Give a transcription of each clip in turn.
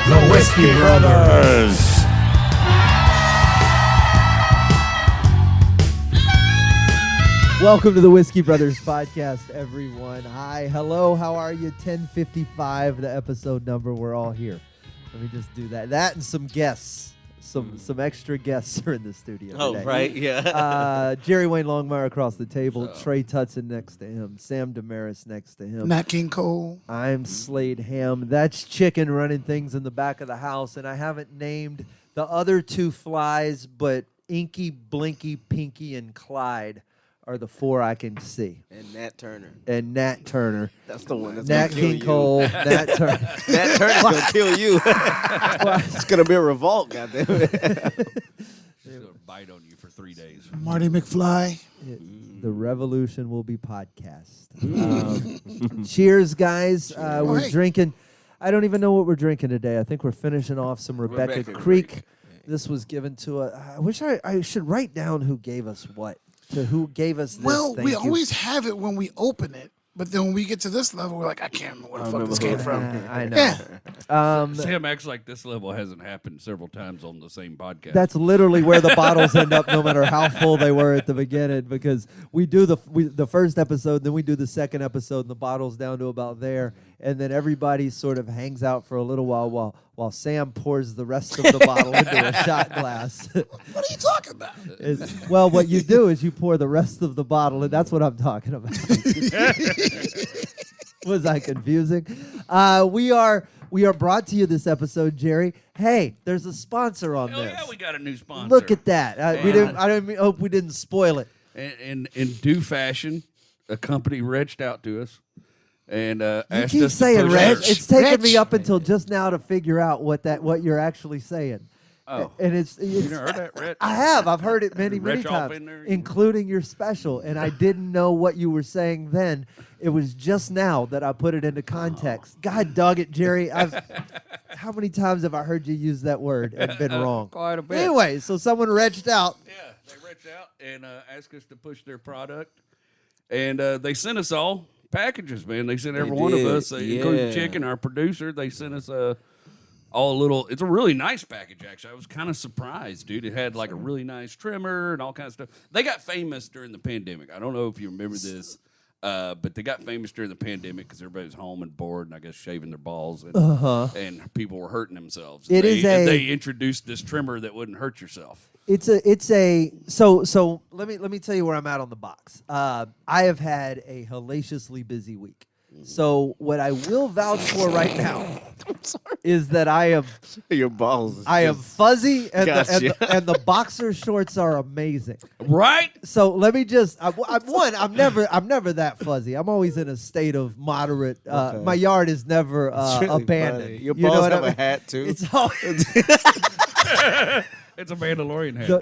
The Whiskey Brothers. Welcome to the Whiskey Brothers podcast, everyone. Hi, hello, how are you? 10:55, the episode number. We're all here. Let me just do that. That and some guests. Some extra guests are in the studio today. Oh, right, yeah. Jerry Wayne Longmire across the table. Trey Tutson next to him. Sam Damaris next to him. Nat King Cole. I'm Slade Ham. That's Chicken running things in the back of the house, and I haven't named the other two flies, but Inky, Blinky, Pinky, and Clyde are the four I can see. And Nat Turner. That's the one that's Nat gonna King kill Cole. you. Nat Turner. Nat Turner's going to kill you. It's going to be a revolt, goddammit. She's going to bite on you for 3 days. Marty McFly. The revolution will be podcast. Cheers, guys. We're hey. drinking. I don't even know what we're drinking today. I think we're finishing off some Rebecca Creek. This was given to us. I wish I should write down who gave us what. To who gave us this. Well, Thank we you. always have it when we open it, but then when we get to this level, we're like, I can't remember where the fuck this came from. I know. Yeah. Sam acts like this level hasn't happened several times on the same podcast. That's literally where the bottles end up, no matter how full they were at the beginning, because we do the first episode, then we do the second episode, and the bottle's down to about there, and then everybody sort of hangs out for a little while Sam pours the rest of the bottle into a shot glass. What are you talking about? Well, what you do is you pour the rest of the bottle, and that's what I'm talking about. Was I confusing? We are brought to you this episode, Jerry. Hey, there's a sponsor on Hell this. yeah, we got a new sponsor. Look at that. I hope we didn't spoil it. And in due fashion, a company reached out to us and You asked keep us to saying push Reg. their- It's taken Reg. me up until just now to figure out what you're actually saying. Oh. And it's You never heard that, Reg? I have. I've heard it many Reg off times, in there? including your special, and I didn't know what you were saying then. It was just now that I put it into context. God dog it, Jerry. How many times have I heard you use that word and been wrong? Quite a bit. Anyway, so someone reached out. Yeah, they reached out and asked us to push their product. And they sent us all packages, man. They sent every one of did, us, including yeah. Chicken, our producer. They sent us all a little. It's a really nice package, actually. I was kind of surprised, dude. It had like a really nice trimmer and all kinds of stuff. They got famous during the pandemic. I don't know if you remember this, but they got famous during the pandemic because everybody was home and bored and I guess shaving their balls and people were hurting themselves. They introduced this trimmer that wouldn't hurt yourself. So let me tell you where I'm at on the box. I have had a hellaciously busy week. So what I will vouch for right now is that I am Your balls. I am fuzzy and Gotcha. and the boxer shorts are amazing. Right? So let me just I'm never that fuzzy. I'm always in a state of moderate. My yard is never It's really abandoned. funny. Your You know balls what I have a mean? hat, too. It's all, It's a Mandalorian hat.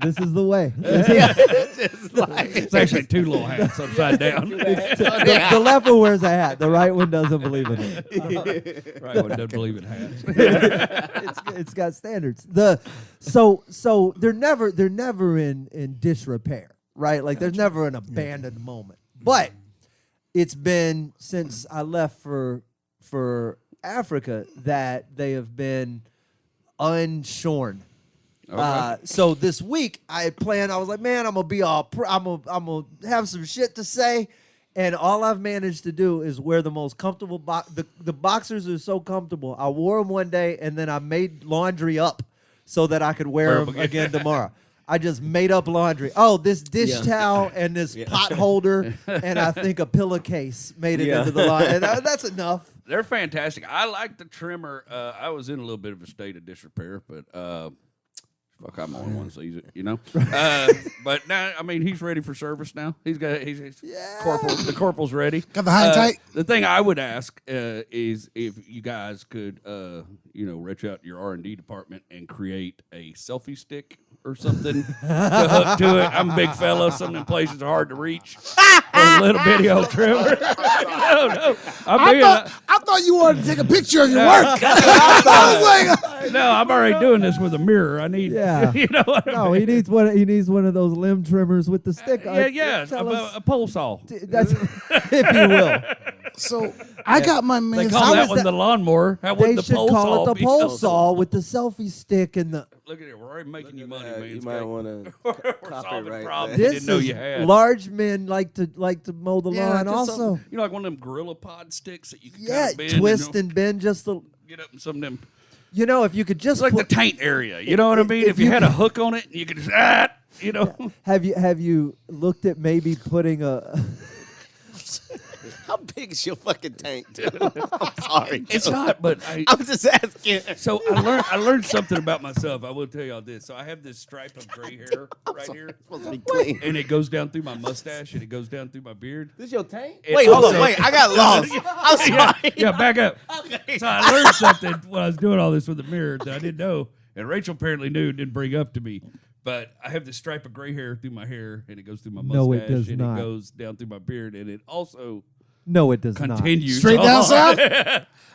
this is the way. It's actually two little hats upside down. The left one wears a hat. The right one doesn't believe in it. Right, one doesn't believe in hats. It's got standards. So they're never in disrepair, right? Like there's never an abandoned moment. But it's been since I left for Africa that they have been unshorn. Okay. So this week I was like, man, I'm gonna be all I'm gonna have some shit to say, and all I've managed to do is wear the most comfortable the boxers are so comfortable. I wore them one day and then I made laundry up so that I could wear them again tomorrow. I just made up laundry. Oh, this dish towel and this pot holder and I think a pillowcase made it into the laundry. That's enough. They're fantastic. I like the trimmer. I was in a little bit of a state of disrepair, but fuck, I'm the only one that sees it, you know. But now, I mean, he's ready for service now. He's corporal. The corporal's ready. Got the high tight. The thing I would ask is if you guys could, reach out to your R&D department and create a selfie stick or something to hook to it. I'm a big fella. Some of them places are hard to reach. A little video trimmer. No. I thought you wanted to take a picture of your work. I was like, no, I'm already doing this with a mirror. I need, Yeah. you know what I No, mean? he needs one of those limb trimmers with the stick. Yeah, Tell us- a pole saw. That's if you will. So I got my They man. call How that is one that- the lawnmower. How They would the should pole call saw it the be? pole saw with the selfie stick and the. Look at it. We're already making you money, man. You might want to We're solving copyright problems that. you This didn't know is you had. large men like to mow the lawn. just Also, something- you know, like one of them Gorilla Pod sticks that you can yeah, kind of bend twist and and bend just the. get up in some of them. You know, if you could just It's like the put, taint area. You know what I mean? if If you you had a could- hook on it, you could just you know. have you looked at maybe putting a. How big is your fucking tank, dude? I'm sorry. It's not, but I'm just asking. So I learned something about myself. I will tell y'all this. So I have this stripe of gray hair right here, It's supposed to be clean. and it goes down through my mustache and it goes down through my beard. This your tank? It Wait, hold also- on. Wait, I got lost. I'm sorry. Yeah, back up. Okay. So I learned something when I was doing all this with the mirror that I didn't know, and Rachel apparently knew and didn't bring up to me. But I have this stripe of gray hair through my hair, and it goes through my mustache, No, it does and not. it goes down through my beard, and it also No, it does not. continues Straight down on. south?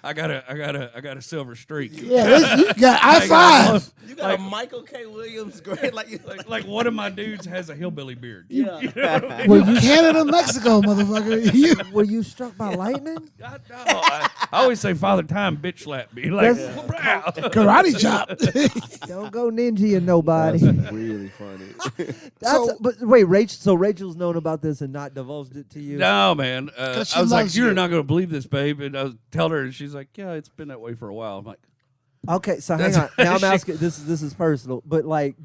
I got a silver streak. Yeah, you got I-5. You got a Michael K. Williams grade Like one of my dudes has a hillbilly beard. yeah. Well, you Canada, Mexico, motherfucker. You, Were you struck by lightning? I always say Father Time bitch slapped me. Like, That's- karate chop. Don't go ninja and nobody. Really funny. But wait, Rachel. So Rachel's known about this and not divulged it to you. no, man. I 'Cause she was like, loves you're you. not going to believe this, babe. And I was telling her, and she's like, yeah, it's been that way for a while. I'm like, Okay, so hang on. Now I'm asking. This is personal, but like,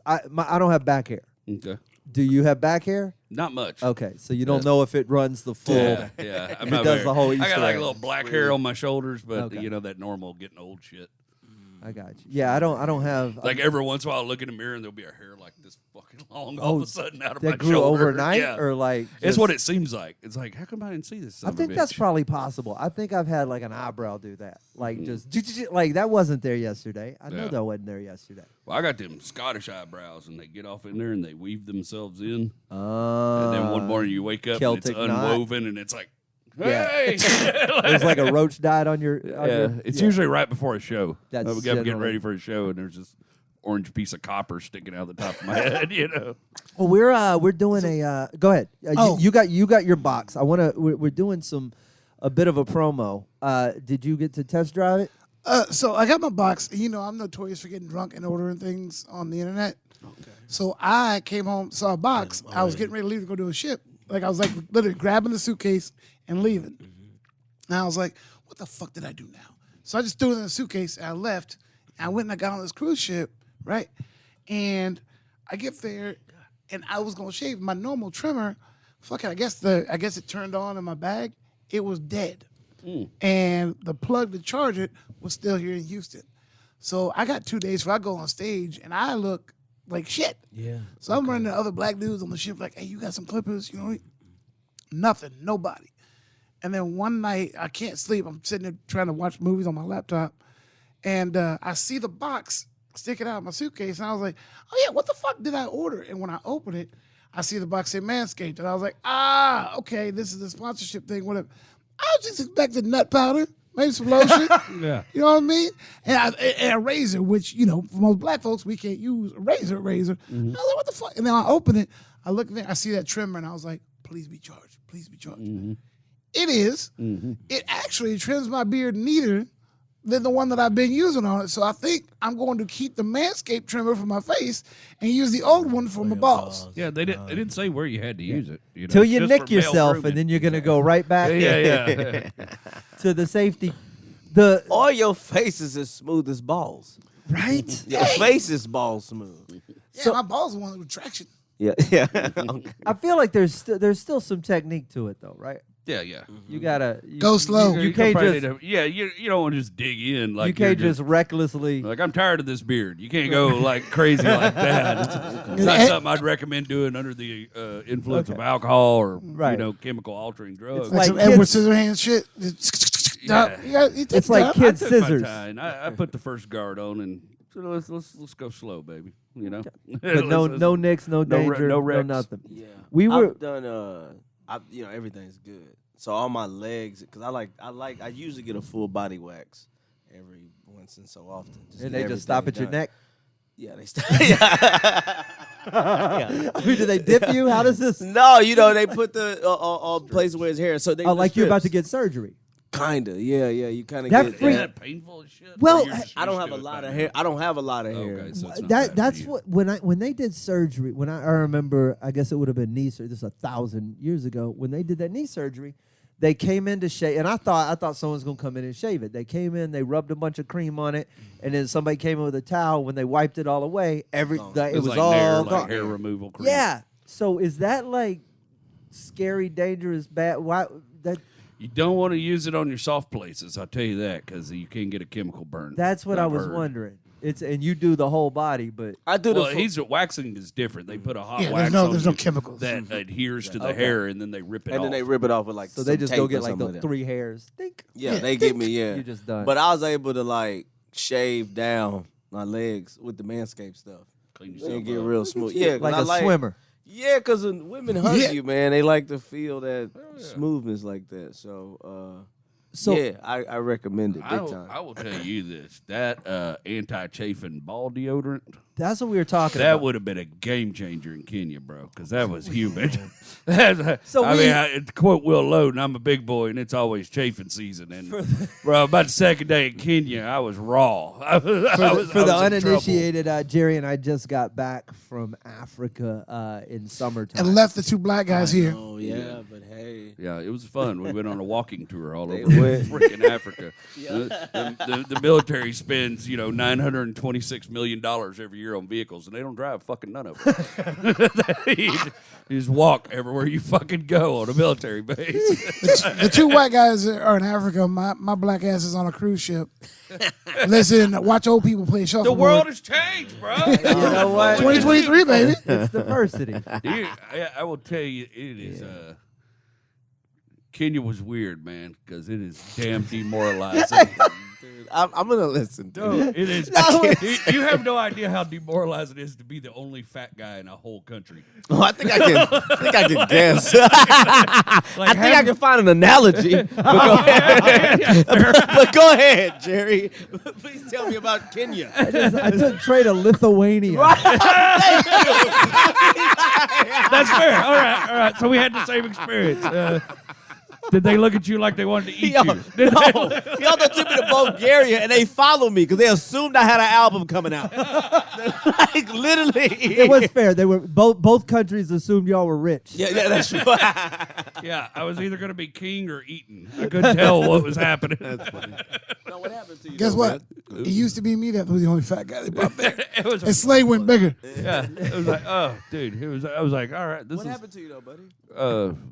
I don't have back hair. okay. Do you have back hair? Not much. Okay, so you don't know if it runs the full. Yeah. I'm It not does very- the whole I got Easter like egg. a little black hair on my shoulders, but Okay. you know that normal getting old shit. I got you. Yeah, I don't have. Like every once in a while, I look in the mirror and there'll be a hair like this fucking long all of a sudden out of my that grew shoulder. overnight, Yeah. or like. It's just- what it seems like. It's like, how come I didn't see this? Son I of a think that's bitch? probably possible. I think I've had like an eyebrow do that. Like just like that wasn't there yesterday. I know Yeah. that wasn't there yesterday. Well, I got them Scottish eyebrows, and they get off in there and they weave themselves in. And And then one morning you wake up and Celtic it's knot. unwoven, and it's like, Yeah. hey. There's like a roach died on your. It's usually right before a show. That's I'm getting generally- ready for a show, and there's this orange piece of copper sticking out the top of my head. You know. Well, we're doing a. Go ahead. You got your box. We're doing a bit of a promo. Did you get to test drive it? So I got my box. And, you know, I'm notorious for getting drunk and ordering things on the internet. Okay. So I came home, saw a box. I was getting ready to leave to go do a ship. Like I was like literally grabbing the suitcase and leaving. And I was like, what the fuck did I do now? So I just threw it in the suitcase and I left. And I went and I got on this cruise ship, right? And I get there and I was gonna shave my normal trimmer. Fuck it, I guess it turned on in my bag. It was dead. And the plug to charge it was still here in Houston. So I got 2 days before I go on stage and I look like shit. Yeah. So I'm running to other black dudes on the ship like, hey, you got some clippers? You know, nothing, nobody. And then one night I can't sleep. I'm sitting there trying to watch movies on my laptop. And I see the box sticking out of my suitcase. And I was like, oh yeah, what the fuck did I order? And when I open it, I see the box say Manscaped. And I was like, okay, this is the sponsorship thing, whatever. I was just expecting nut powder, maybe some lotion. Yeah. You know what I mean? And a razor, which, you know, for most black folks, we can't use a razor. Mm-hmm. I was like, what the fuck? And then I open it, I look in there, I see that trimmer, and I was like, please be charged. Please be charged. Mm-hmm. It is. It actually trims my beard neater than the one that I've been using on it. So I think I'm going to keep the Manscaped trimmer for my face and use the old one for my balls. Yeah, they didn't say where you had to use it. You know, Till it's you just nick for male yourself, grooming. and then you're gonna go right back yeah. to the safety. The All your face is as smooth as balls. right. Your face is ball smooth. Yeah, my balls are one with traction. Yeah, yeah. Okay. I feel like there's still some technique to it though, right? Yeah. You gotta Go slow. You can't probably just need to- you don't want to just dig in like you can't you're just recklessly. like I'm tired of this beard. You can't go like crazy like that. It's not something I'd recommend doing under the influence of alcohol or Right. chemical altering drugs. Like Like some kids- Edward Scissorhands shit. Yeah. It's like kid. kids I took my scissors. time. I put the first guard on and so let's go slow, baby. You know, But no nicks, no danger, no no wrecks. nothing. Yeah. We were- I've done everything's good. So all my legs, because I usually get a full body wax every once and so often. And get they just stop at everything your done. neck. Yeah, they yeah. I mean, do they dip you? How does this? No, they put the place where his hair. So they like you're about to get surgery. Kinda, yeah. You kind of That get freak- Is that painful as shit? Well, Or you're just I don't used have to a it lot by of now? hair. I don't have a lot of hair. Okay, so it's not bad That's for you. what when they did surgery. When I remember, I guess it would have been knee surgery. This is 1,000 years ago. When they did that knee surgery, they came in to shave, and I thought someone's gonna come in and shave it. They came in, they rubbed a bunch of cream on it, and then somebody came in with a towel. When they wiped it all away, it was like all hair, gone. like hair removal cream. Yeah. So is that like scary, dangerous, bad? Why that? You don't want to use it on your soft places. I'll tell you that because you can get a chemical burn. That's what I I've was heard. wondering. And you do the whole body, but I do Well, waxing is different. They put a hot wax there's no on you chemicals. that adheres to the hair, and then they rip it and off. then they rip it off with like. so they some just go tape or get like something the that. 3 hairs. Think. Yeah, they give me You're just done. But I was able to like shave down my legs with the manscaped stuff. Clean And yourself get up. real smooth. Yeah, 'cause like I a swimmer. Yeah, because when women hug Yeah. you, man, they like to feel that smoothness like that. So, yeah, I recommend it big time. I will tell you this: that anti-chafing ball deodorant, That's what we were talking that about. would have been a game changer in Kenya, bro, because that was humid. So to quote Will Loden, I'm a big boy, and it's always chafing season. And bro, about the second day in Kenya, I was raw. For the I was in trouble. uninitiated, Jerry and I just got back from Africa in summertime. And left the 2 black guys here. Oh yeah, but hey, Yeah, it was fun. We went on a walking tour all They over went. freaking Africa. The military spends, $926 million every year on vehicles, and they don't drive fucking none of them. you just walk everywhere you fucking go on a military base. The 2 white guys are in Africa. My black ass is on a cruise ship. Listen, watch old people play The shuffleboard. world has changed, bro. You know what? 2023, baby. It's diversity. I will tell you, it is. Kenya was weird, man, because it is damn demoralizing. dude, I'm gonna listen. Dude, it is. You have no idea how demoralizing it is to be the only fat guy in a whole country. Oh, I think I can guess. I think I can find an analogy. But go ahead. But go ahead, Jerry. Please tell me about Kenya. I took Tre to Lithuania. That's fair. All right. So we had the same experience. Did they look at you like they wanted to eat Yo, you? no. Y'all took me to Bulgaria and they followed me because they assumed I had an album coming out. Like literally. It was fair. They were both countries assumed y'all were rich. Yeah, that's true. Yeah, I was either going to be king or eaten. I couldn't tell what was happening. That's funny. Now, what happened to you? Guess though, what? man? It used to be me that was the only fat guy they brought there. It was, And Slade went bigger. yeah. It was like, oh, dude. I was like, all right, this What is. happened to you though, buddy?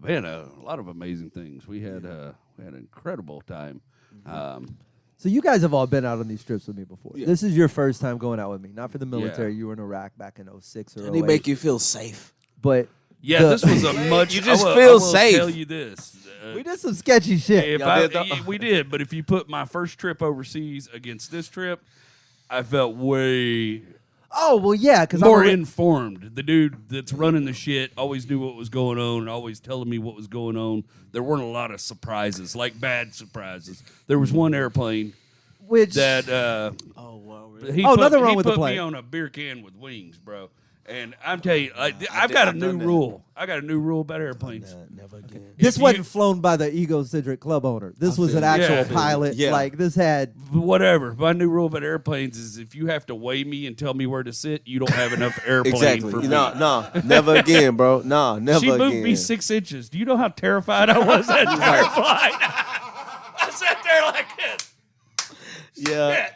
Man, a lot of amazing things. We had an incredible time. So you guys have all been out on these trips with me before. Yeah. This is your first time going out with me. Not for the military. You were in Iraq back in 06 or Did he 08. make you feel safe? But Yeah, this was a much. You just I will, feel I will safe. Tell you this. we did some sketchy shit. If Y'all did, though? we did, but if you put my first trip overseas against this trip, I felt way Oh, well, yeah. Because more informed. The dude that's running the shit always knew what was going on and always telling me what was going on. There weren't a lot of surprises, like bad surprises. There was one airplane Which, that Oh, wow. nothing wrong with the put plane. me on a beer can with wings, bro. And I'm telling you, I've got a new rule. I got a new rule about airplanes. Never again. this if wasn't you- flown by the egocentric club owner. This was an actual Yeah. pilot. Yeah. Like, this had... Whatever. My new rule about airplanes is if you have to weigh me and tell me where to sit, you don't have enough airplane Exactly. for me. No, never again, bro. No, never She moved again. me 6 inches. Do you know how terrified I was that entire flight? I sat there like this. Yeah.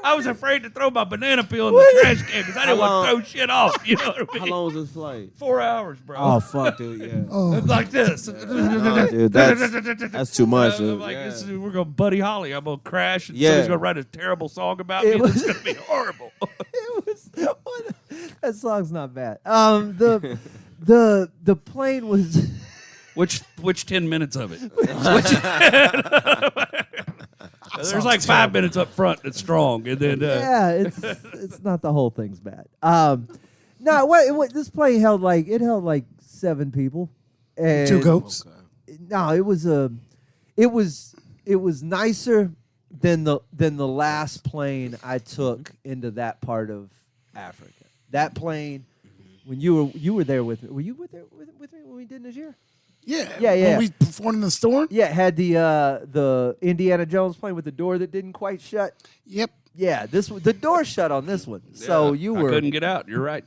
I was afraid to throw my banana peel in the trash can because I didn't want to long? throw shit off. You know what I How mean? long was this flight? 4 hours, bro. Oh, fuck, dude. Yeah. Oh, Like this. No, dude, that's too much. I'm Dude. like, Yeah. we're going to Buddy Holly. I'm going to crash and Yeah. somebody's going to write a terrible song about me. It It's was- going to be horrible. It was... That song's not bad. The plane was... Which 10 minutes of it? There's like 5 minutes up front that's strong, and then yeah, it's not the whole thing's bad. No, this plane held like 7 people. And 2 goats. No, it was nicer than the last plane I took into that part of Africa. That plane, when you were there with me. Were you with me when we did this year? Yeah. Yeah. When we performed in the storm? Yeah, it had the Indiana Jones plane with the door that didn't quite shut. Yep. Yeah, the door shut on this one. So you were I couldn't get out. You're right.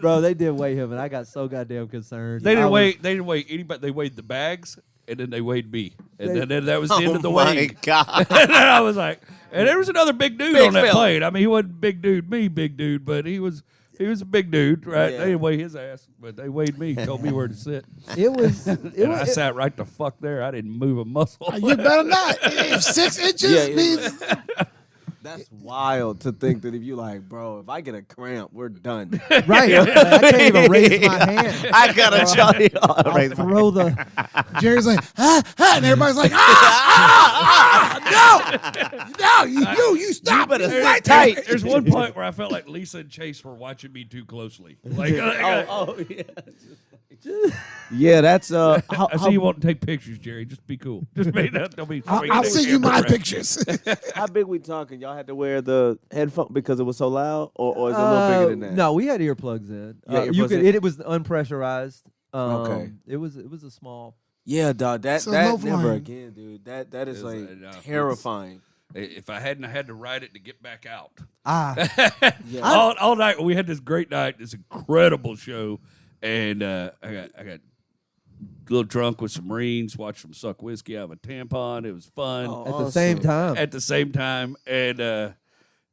Bro, they did weigh him, and I got so goddamn concerned. They didn't weigh anybody. They weighed the bags, and then they weighed me, and then that was the end of the my weigh. God. And then I was like, and there was another big dude Big on that fella. plane. I mean, he wasn't big dude, big dude, but he was a big dude, right? Yeah. They didn't weigh his ass, but they weighed me, told me where to sit. I Sat right the fuck there. I didn't move a muscle. You better not. If 6 inches Yeah, means That's wild to think that if you like, bro, if I get a cramp, we're done. Right. I can't even raise my hand. I gotta tell you. I'll throw the. Jerry's like, and everybody's like, no, you stop. better It's sit right tight. there. There's one point where I felt like Lisa and Chase were watching me too closely. Like, yeah. Yeah, that's I see you want to take pictures, Jerry. Just be cool. Just make that. Don't be. I'll send you my pictures. how big we talking? Y'all had to wear the headphone because it was so loud, or is it a little bigger than that? No, we had earplugs in. Yeah, You earplugs could. in? It was unpressurized. Okay. It was a small. Yeah, dog. So That low never flying. again, dude. That is like no, terrifying. If I hadn't had to ride it to get back out, Yeah. all night we had this great night, this incredible show, and I got a little drunk with some Marines, watched them suck whiskey out of a tampon. It was fun. At the same time. At the same time, and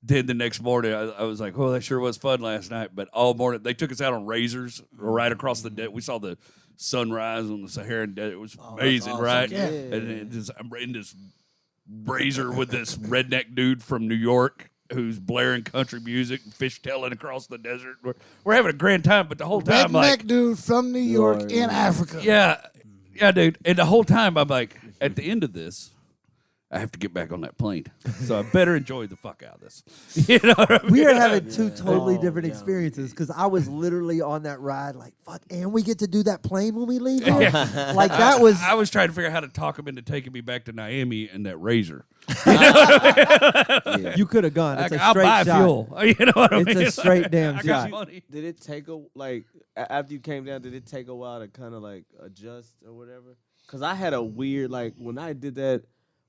then the next morning I was like, "Oh, that sure was fun last night." But all morning they took us out on razors right across the desert. We saw the sunrise on the Saharan desert. It was amazing, awesome. right? Yeah. And I'm in this razor with this redneck dude from New York who's blaring country music, fishtailing across the desert. We're having a grand time, but the whole time, Redneck like, dude from New York in Africa. yeah, dude. And the whole time, I'm like, at the end of this, I have to get back on that plane, so I better enjoy the fuck out of this. You know what I mean? We are having two totally different experiences because I was literally on that ride like, fuck, and we get to do that plane when we leave here? Like, that was... I was trying to figure out how to talk him into taking me back to Miami and that razor. You could have gone. It's Like, a I'll straight buy shot. fuel. You know what I mean? It's a straight damn I got shot. money. Did it take after you came down? Did it take a while to kind of like adjust or whatever? Because I had a weird when I did that,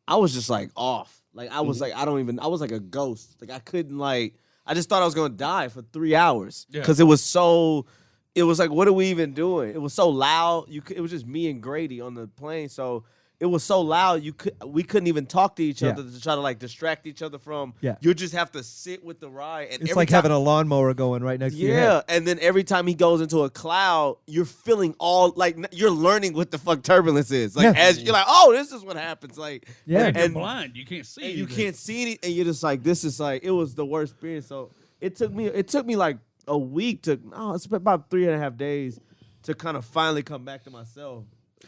I was just like off. Like I was like I was like a ghost. Like I couldn't I just thought I was gonna die for 3 hours because it was so. It was like, what are we even doing? It was so loud. It was just me and Grady on the plane, so. It was so loud we couldn't even talk to each other to try to distract each other from. Yeah. You just have to sit with the ride. And It's every like time, having a lawnmower going right next to your head. and then every time he goes into a cloud, you're feeling you're learning what the fuck turbulence is. As you're like, oh, this is what happens. Yeah. You're blind. You can't see. And you anything. can't see anything. And you're just like, this is it was the worst experience. So it took me like a week it's about 3.5 days to kind of finally come back to myself.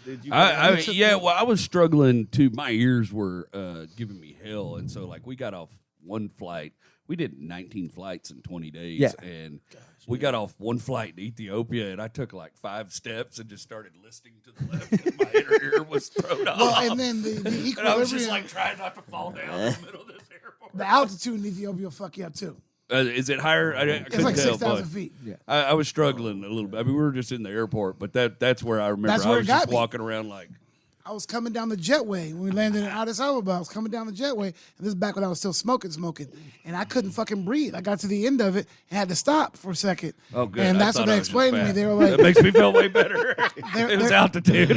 Did you? I was struggling too. My ears were giving me hell, and so we got off one flight. We did 19 flights in 20 days, and we got off one flight in Ethiopia, and I took 5 steps and just started listening to the left, and my inner ear was thrown off. Well, and then the And I was equilibrium, just trying not to fall down in the middle of this airport. the altitude in Ethiopia will fuck you up too. Is it higher? I It's couldn't like tell, 6,000 but feet. I was struggling a little bit. I mean, we were just in the airport, but that's where I remember That's I where was it got just me. walking around like. I was coming down the jetway when we landed in Addis Ababa. I was coming down the jetway, and this is back when I was still smoking, and I couldn't fucking breathe. I got to the end of it and had to stop for a second. Oh, good. And I that's thought what I they was just explained to me. fat. They were like, That makes me feel way better. It was they're- altitude. they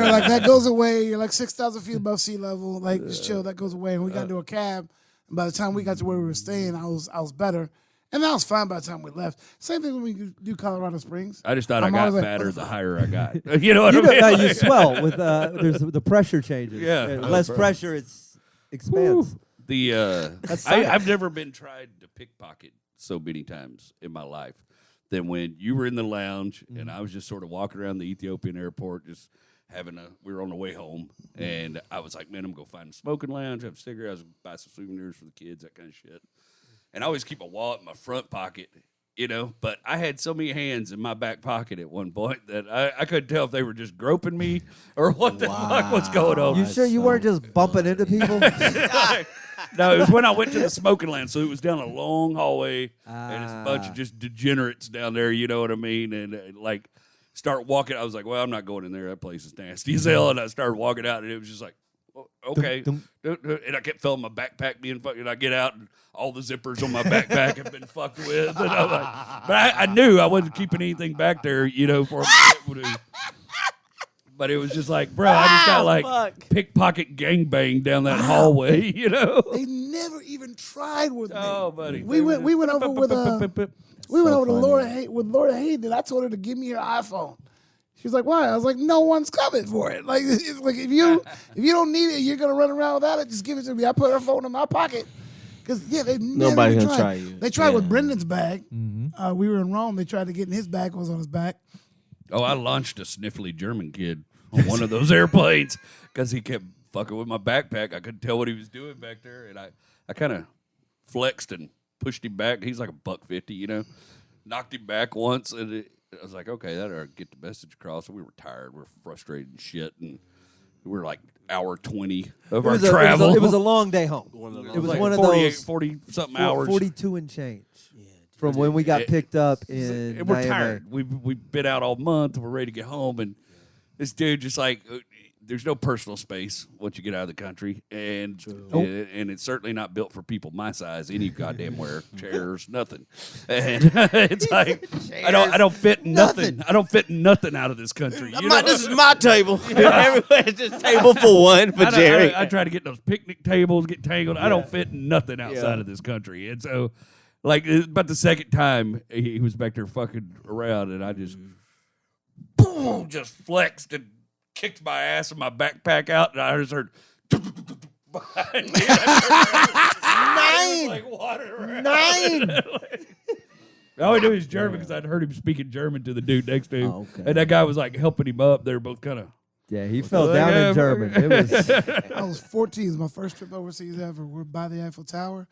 were like, that goes away. You're 6,000 feet above sea level. Just chill. That goes away. And we got into a cab. And by the time we got to where we were staying, I was better. And I was fine by the time we left. Same thing when we do Colorado Springs. I just thought I'm I got always like, fatter the higher I got. You know what You I mean? know, you swell with there's the pressure changes. Yeah. Less pressure, it's expands. I've never been tried to pickpocket so many times in my life than when you were in the lounge and I was just sort of walking around the Ethiopian airport, just we were on the way home, and I was like, man, I'm gonna go find a smoking lounge, have a cigarette, I was gonna buy some souvenirs for the kids, that kind of shit. And I always keep a wallet in my front pocket you know. But I had so many hands in my back pocket at one point that I couldn't tell if they were just groping me or what the fuck was going on. You sure you weren't just bumping into people? No, it was when I went to the smoking lounge. So it was down a long hallway, and it's a bunch of just degenerates down there. You know what I mean? And like, start walking. I was like, well, I'm not going in there. That place is nasty as hell. And I started walking out, and it was just like, okay. And I kept feeling my backpack being fucked. And I get out, and all the zippers on my backpack have been fucked with. And I'm like, but I knew I wasn't keeping anything back there, you know, for them to. But it was just like, bro, I just got like pickpocket gangbang down that hallway, you know. They never even tried with me. Oh, buddy. We went over with Laura Hayden, and I told her to give me her iPhone. She was like, "Why?" I was like, "No one's coming for it. Like, it's like if you don't need it, you're gonna run around without it. Just give it to me." I put her phone in my pocket because they Nobody's never gonna try you. They tried with Brendan's bag. Mm-hmm. We were in Rome. They tried to get in his bag. Was on his back. Oh, I launched a sniffly German kid on one of those airplanes because he kept fucking with my backpack. I couldn't tell what he was doing back there, and I kind of flexed and pushed him back. He's like $150, you know. Knocked him back once, and I was like, okay, that'll get the message across. We were tired. We were frustrated and shit, and we were like hour 20 of our travel. It was a long day home. It was like one of 40-something hours. 42 and change. From when we got picked up in we're tired. We've been out all month. We're ready to get home, and this dude just like there's no personal space once you get out of the country, and it's certainly not built for people my size. Any goddamn where chairs, nothing, and it's like I don't fit nothing. I don't fit nothing out of this country. This is my table. Everywhere's just table for one for Jerry. I try to get those picnic tables, get tangled. I don't fit nothing outside of this country, and so. Like, about the second time he was back there fucking around, and I just, boom, just flexed and kicked my ass and my backpack out, and I just heard, behind me. Like water 9. All I knew was German because I'd heard him speaking German to the dude next to him, and that guy was like helping him up. They were both kind of. Yeah, he fell down in German. I was 14. It was my first trip overseas ever. We're by the Eiffel Tower,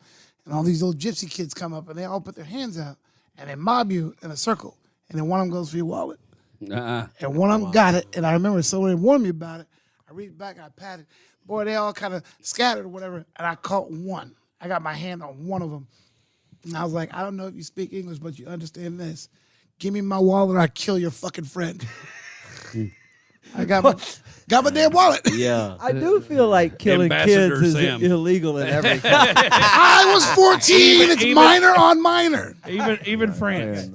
and all these little gypsy kids come up, and they all put their hands out, and they mob you in a circle. And then one of them goes for your wallet. And one of them got it, and I remember someone warned me about it. I reached back, and I patted. Boy, they all kind of scattered or whatever, and I caught one. I got my hand on one of them. And I was like, I don't know if you speak English, but you understand this. Give me my wallet or I kill your fucking friend. I got my damn wallet. Yeah. I do feel like killing Ambassador kids Sam. is illegal and everything. I was 14. It's minor on minor. Even France.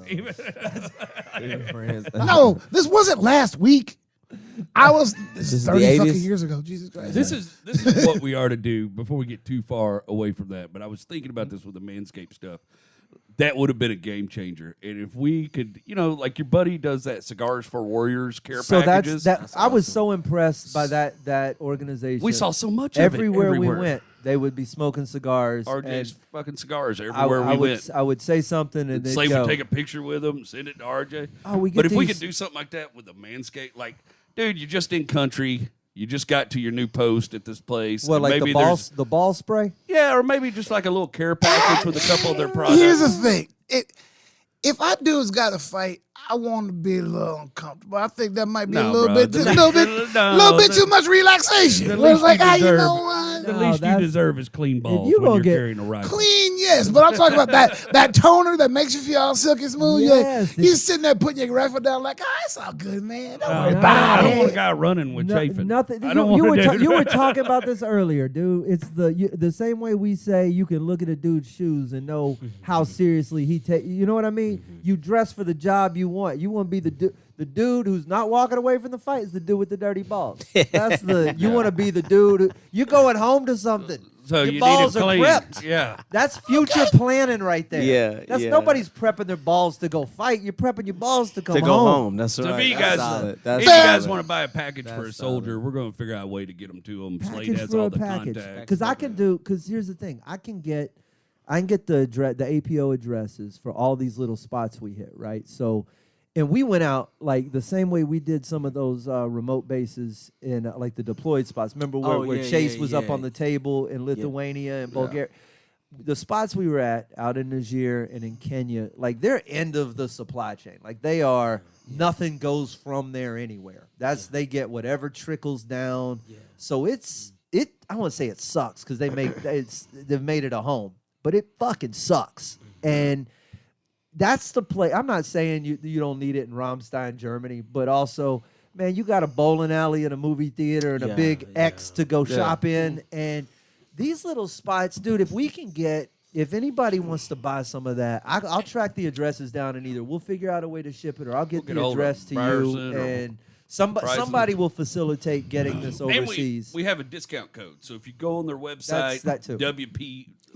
No, this wasn't last week. This is 30 fucking years ago. Jesus Christ. This is what we are to do before we get too far away from that. But I was thinking about this with the Manscaped stuff. That would have been a game changer. And if we could, like your buddy does that Cigars for Warriors care packages. That's I was so impressed by that organization. We saw so much everywhere of it. we went. They would be smoking cigars. RJ's fucking cigars everywhere we went. I would say something and then Slade would take a picture with them and send it to RJ. But if we could do something like that with the Manscaped, like, dude, you're just in country. You just got to your new post at this place. What, like maybe the ball spray? Yeah, or maybe just like a little care package with a couple of their products. Here's the thing. If our dude's got to fight, I want to be a little uncomfortable. I think that might be a little bit too much relaxation. It's like, you know what? The least you deserve is clean balls you when you're get carrying a rifle. Clean, yes, but I'm talking about that toner that makes you feel all silky smooth. Yes. You sitting there putting your rifle down like, it's all good, man. Don't worry I about don't want a it. guy running with chafing. Nothing. I don't want to do You were talking about this earlier, dude. It's the same way we say you can look at a dude's shoes and know how seriously he takes. You know what I mean? You dress for the job you want. You want to be the dude who's not walking away from the fight is the dude with the dirty balls. That's you want to be the dude. You're going home to something. So your you balls need it are clean. prepped. Yeah. That's future planning right there. Yeah, That's yeah. nobody's prepping their balls to go fight. You're prepping your balls to come To go home. That's right. So if you That's guys, solid. if That's you guys solid. want to buy a package for a That's soldier, we're going to figure out a way to get them to them. Slade Package has for all a the package. contacts. Because here's the thing. I can get the APO addresses for all these little spots we hit, right? So, and we went out like the same way we did some of those remote bases in like the deployed spots. Remember where Chase was up on the table in Lithuania and Bulgaria? the spots we were at out in Niger and in Kenya, like they're end of the supply chain. Like they are, nothing goes from there anywhere. They get whatever trickles down. Yeah. So I won't say it sucks because they've made it a home, but it fucking sucks. And that's the play. I'm not saying you don't need it in Ramstein, Germany, but also, man, you got a bowling alley and a movie theater and a big X to go shop in. And these little spots, dude, if anybody wants to buy some of that, I'll track the addresses down and either we'll figure out a way to ship it or I'll get the address to you and somebody will facilitate getting this overseas. And we have a discount code. So if you go on their website, that too.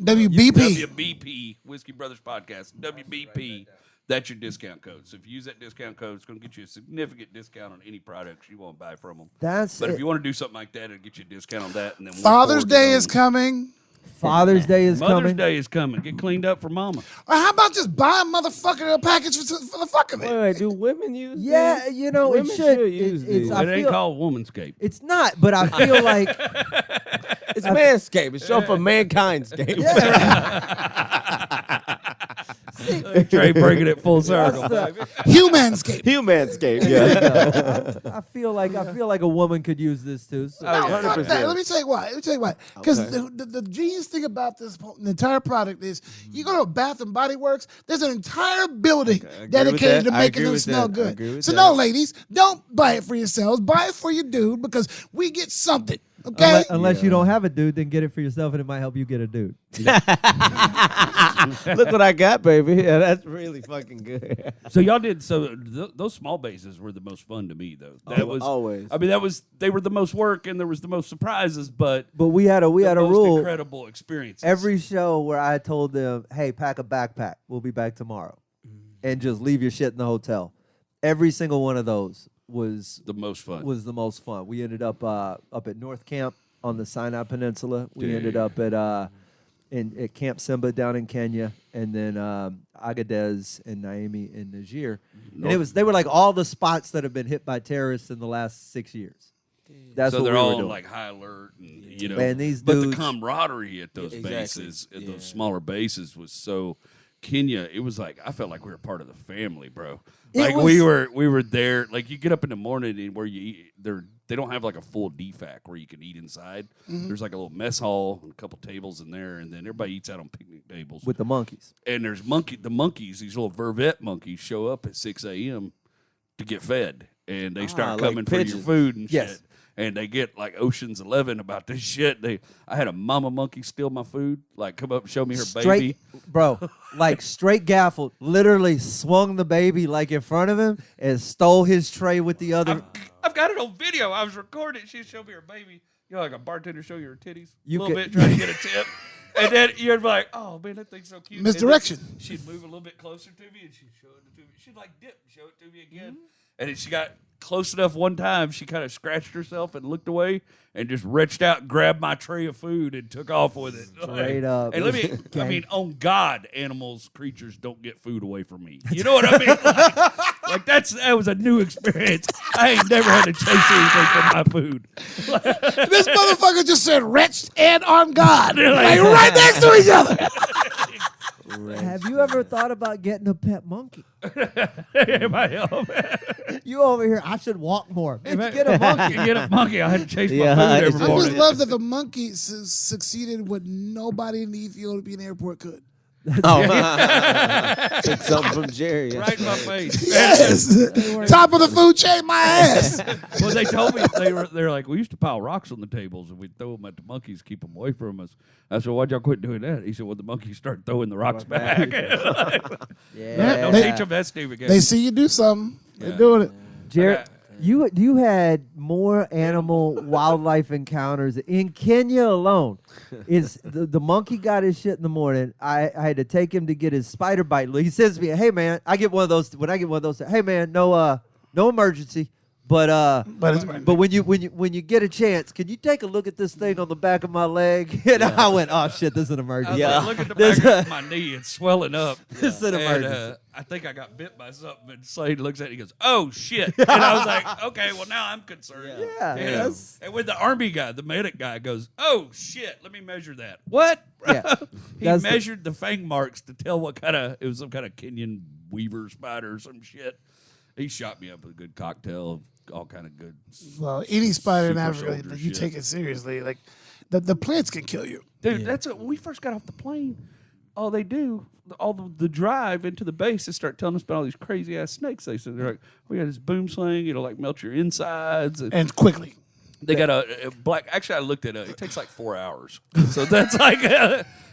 WBP, Whiskey Brothers Podcast, WBP, that's your discount code. So if you use that discount code, it's going to get you a significant discount on any products you want to buy from them. But if you want to do something like that, it'll get you a discount on that. And then Father's Day is coming. Father's Day is coming. Mother's Day is coming. Get cleaned up for mama. Or how about just buy a motherfucker a package for the fuck of it? Wait, do women use these? Yeah, you know, Women it should. use these. It ain't called Womanscape. It's not, but I feel like... It's Manscaped. It's short for Mankindscape. Trey bringing it full circle. Humanscape. Humanscape, yeah. I feel like a woman could use this too. So. No, fuck that. Let me tell you why. Because the genius thing about this the entire product is you go to Bath and Body Works, there's an entire building dedicated to making them smell good. So no, ladies, don't buy it for yourselves. Buy it for your dude because we get something. Okay. Unless you don't have a dude, then get it for yourself, and it might help you get a dude. Look what I got, baby. Yeah, that's really fucking good. So y'all did. So those small bases were the most fun to me, though. That was always. I mean, they were the most work, and there was the most surprises. But we had a rule. Incredible experience. Every show where I told them, "Hey, pack a backpack. We'll be back tomorrow," and just leave your shit in the hotel. Every single one of those was the most fun. We ended up at North Camp on the Sinai Peninsula. We ended up at Camp Simba down in Kenya, and then Agadez and Naimi in Niger. And they were like all the spots that have been hit by terrorists in the last 6 years. That's so what they're we were all doing. like high alert, and you know. Man, these but dudes, the camaraderie at those bases, at those smaller bases, was so. Kenya, it was like I felt like we were part of the family, bro. Like we were there. Like you get up in the morning and where you eat, they don't have like a full DFAC where you can eat inside. Mm-hmm. There's like a little mess hall and a couple tables in there, and then everybody eats out on picnic tables with the monkeys. And there's the monkeys. These little vervet monkeys show up at 6 a.m. to get fed, and they start coming for your food and shit. And they get like Ocean's 11 about this shit. I had a mama monkey steal my food, like come up and show me her baby. Bro, like straight gaffled, literally swung the baby like in front of him and stole his tray with the other. I've got it on video. I was recording. She showed me her baby. You know, like a bartender show you her titties. A little bit, trying to get a tip. And then you'd be like, oh, man, that thing's so cute. Misdirection. She'd move a little bit closer to me and she'd show it to me. She'd like dip and show it to me again. Mm-hmm. And then she got close enough one time, she kind of scratched herself and looked away and just reached out and grabbed my tray of food and took off with it. Straight up. And I mean, on God, creatures don't get food away from me. You know what I mean? Like that was a new experience. I ain't never had to chase anything from my food. This motherfucker just said wretched and on God. Like right next to each other. Have you ever thought about getting a pet monkey? You over here, I should walk more. Bitch, get a monkey. Get a monkey. I had to chase my food every morning. I just love that the monkey succeeded what nobody in the Ethiopian airport could. Took something from Jerry. Right in my face. Yes. Top of the food chain, my ass. Well, they told me they were like, we used to pile rocks on the tables and we'd throw them at the monkeys, keep them away from us. I said, why'd y'all quit doing that? He said, well, the monkeys start throwing the rocks back. Don't teach them that stupid game. They see you do something. They're doing it. Jared, you had more animal wildlife encounters in Kenya alone. Is the monkey got his shit in the morning? I had to take him to get his spider bite. He says to me, "Hey man, I get one of those. When I get one of those, hey man, no emergency, But But it's when you get a chance, can you take a look at this thing on the back of my leg? And I went, oh shit, this is an emergency. I look at the back of my knee, it's swelling up. This is an emergency. And, I think I got bit by something, and Slade looks at it, he goes, "Oh shit!" And I was like, "Okay, well now I'm concerned." Yeah, You know? that's- And with the army guy, the medic guy goes, "Oh shit, let me measure that." What? Yeah. He That's the- measured the fang marks to tell what kind of, it was some kind of Kenyan weaver spider or some shit. He shot me up with a good cocktail of all kind of good. Well, any spider in Super Africa, soldier you shit. take it seriously. Like the plants can kill you. Dude, that's when we first got off the plane. All they do, the drive into the base, is start telling us about all these crazy ass snakes. They said they're like, we got this boom sling, it'll like melt your insides. And quickly. They got a black. Actually, I looked at it. It takes like 4 hours. So that's like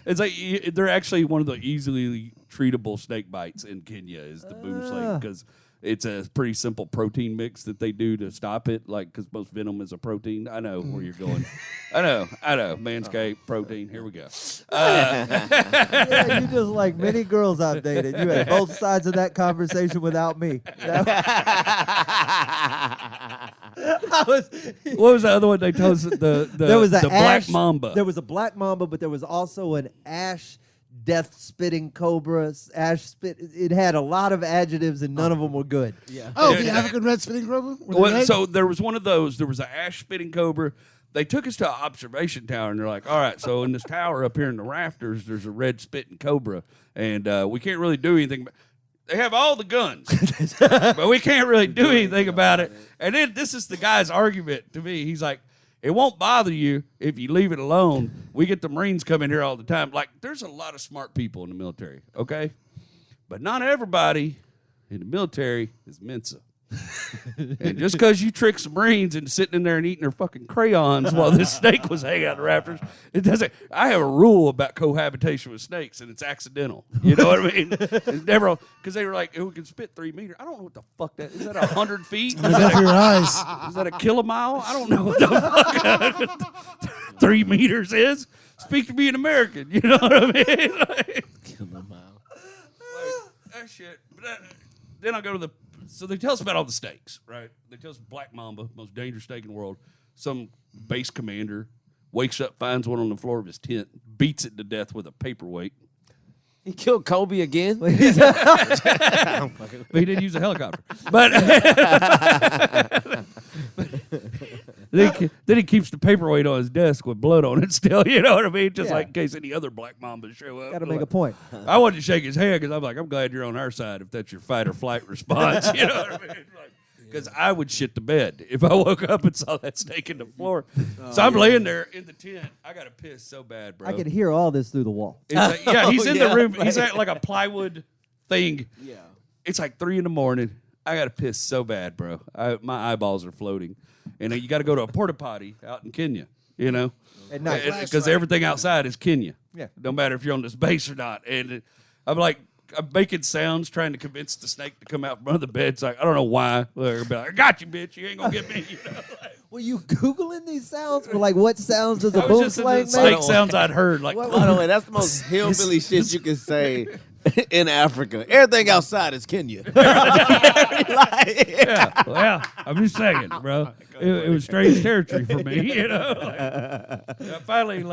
it's like they're actually one of the easily treatable snake bites in Kenya is the boom sling because it's a pretty simple protein mix that they do to stop it. Like because most venom is a protein. I know where you're going. I know. Manscaping protein. Here we go. Yeah, you just like many girls I've dated. You had both sides of that conversation without me. What was the other one they told us? There was the an black mamba. There was a black mamba, but there was also an ash death spitting cobra. Ash spit. It had a lot of adjectives, and none of them were good. Yeah. Oh, Yeah, the yeah. African red spitting cobra? Were they Well, red? so there was one of those. There was an ash spitting cobra. They took us to an observation tower, and they're like, all right, so in this tower up here in the rafters, there's a red spitting cobra, and we can't really do anything. They have all the guns, but we can't really do anything about it. And then this is the guy's argument to me. He's like, it won't bother you if you leave it alone. We get the Marines coming here all the time. Like, there's a lot of smart people in the military, okay? But not everybody in the military is Mensa. And just because you trick some Marines into sitting in there and eating their fucking crayons while this snake was hanging out in the rafters, it doesn't. I have a rule about cohabitation with snakes, and it's accidental. You know what I mean? It's never because they were like, "Oh, we can spit 3 meters." I don't know what the fuck that is. That 100 feet? Is Look out for your eyes. that a kilomile? I don't know what the fuck 3 meters is. Speak to me in American. You know what I mean? Like, that shit. But then I go to the. So they tell us about all the snakes, right? They tell us black mamba, most dangerous snake in the world. Some base commander wakes up, finds one on the floor of his tent, beats it to death with a paperweight. He killed Kobe again. But he didn't use a helicopter. But then he keeps the paperweight on his desk with blood on it still. You know what I mean? Just Yeah. like in case any other black mambas show up. Got to make a point. I wanted to shake his hand because I'm like, I'm glad you're on our side if that's your fight or flight response. You know what I mean? Because I would shit the bed if I woke up and saw that snake in the floor. So I'm laying there in the tent. I got to piss so bad, bro. I could hear all this through the wall. It's like, yeah, he's in yeah, the room. right. He's at like a plywood thing. Yeah. It's like 3 a.m. I got to piss so bad, bro. My eyeballs are floating. And you got to go to a porta potty out in Kenya, you know? At night. Because everything outside is Kenya. Yeah. No matter if you're on this base or not. And I'm like, I'm making sounds trying to convince the snake to come out from under the bed. It's like, I don't know why. Like, I got you, bitch. You ain't going to get me. You know? Like, Were you Googling these sounds? Or like, what sounds does a I was boom just in slang the snake make? sounds I'd heard. Like, What- By the way, that's the most hillbilly shit you can say in Africa. Everything outside is Kenya. yeah, well, I'm just saying, bro. It was strange territory for me, you know. Like, finally, I'm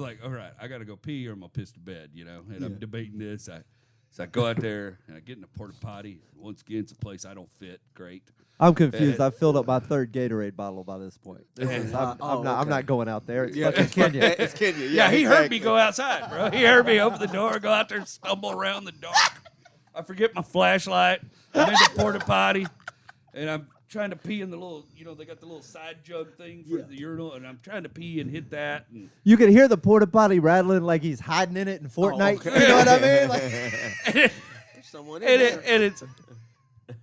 like, all right, I got to go pee or I'm gonna piss to bed, you know. And I'm debating this. So I go out there and I get in the porta potty. Once again, it's a place I don't fit. Great. I'm confused. I've filled up my third Gatorade bottle by this point. I'm okay. not going out there. It's fucking Kenya. It's Kenya. Yeah, he heard me exactly. go outside, bro. He heard me open the door, go out there, stumble around the dark. I forget my flashlight. I'm in the porta potty, and I'm trying to pee in the little, they got the little side jug thing for the urinal, and I'm trying to pee and hit that. And You can hear the porta potty rattling like he's hiding in it in Fortnite. okay. You know what I mean? Like, There's someone in there. and it's,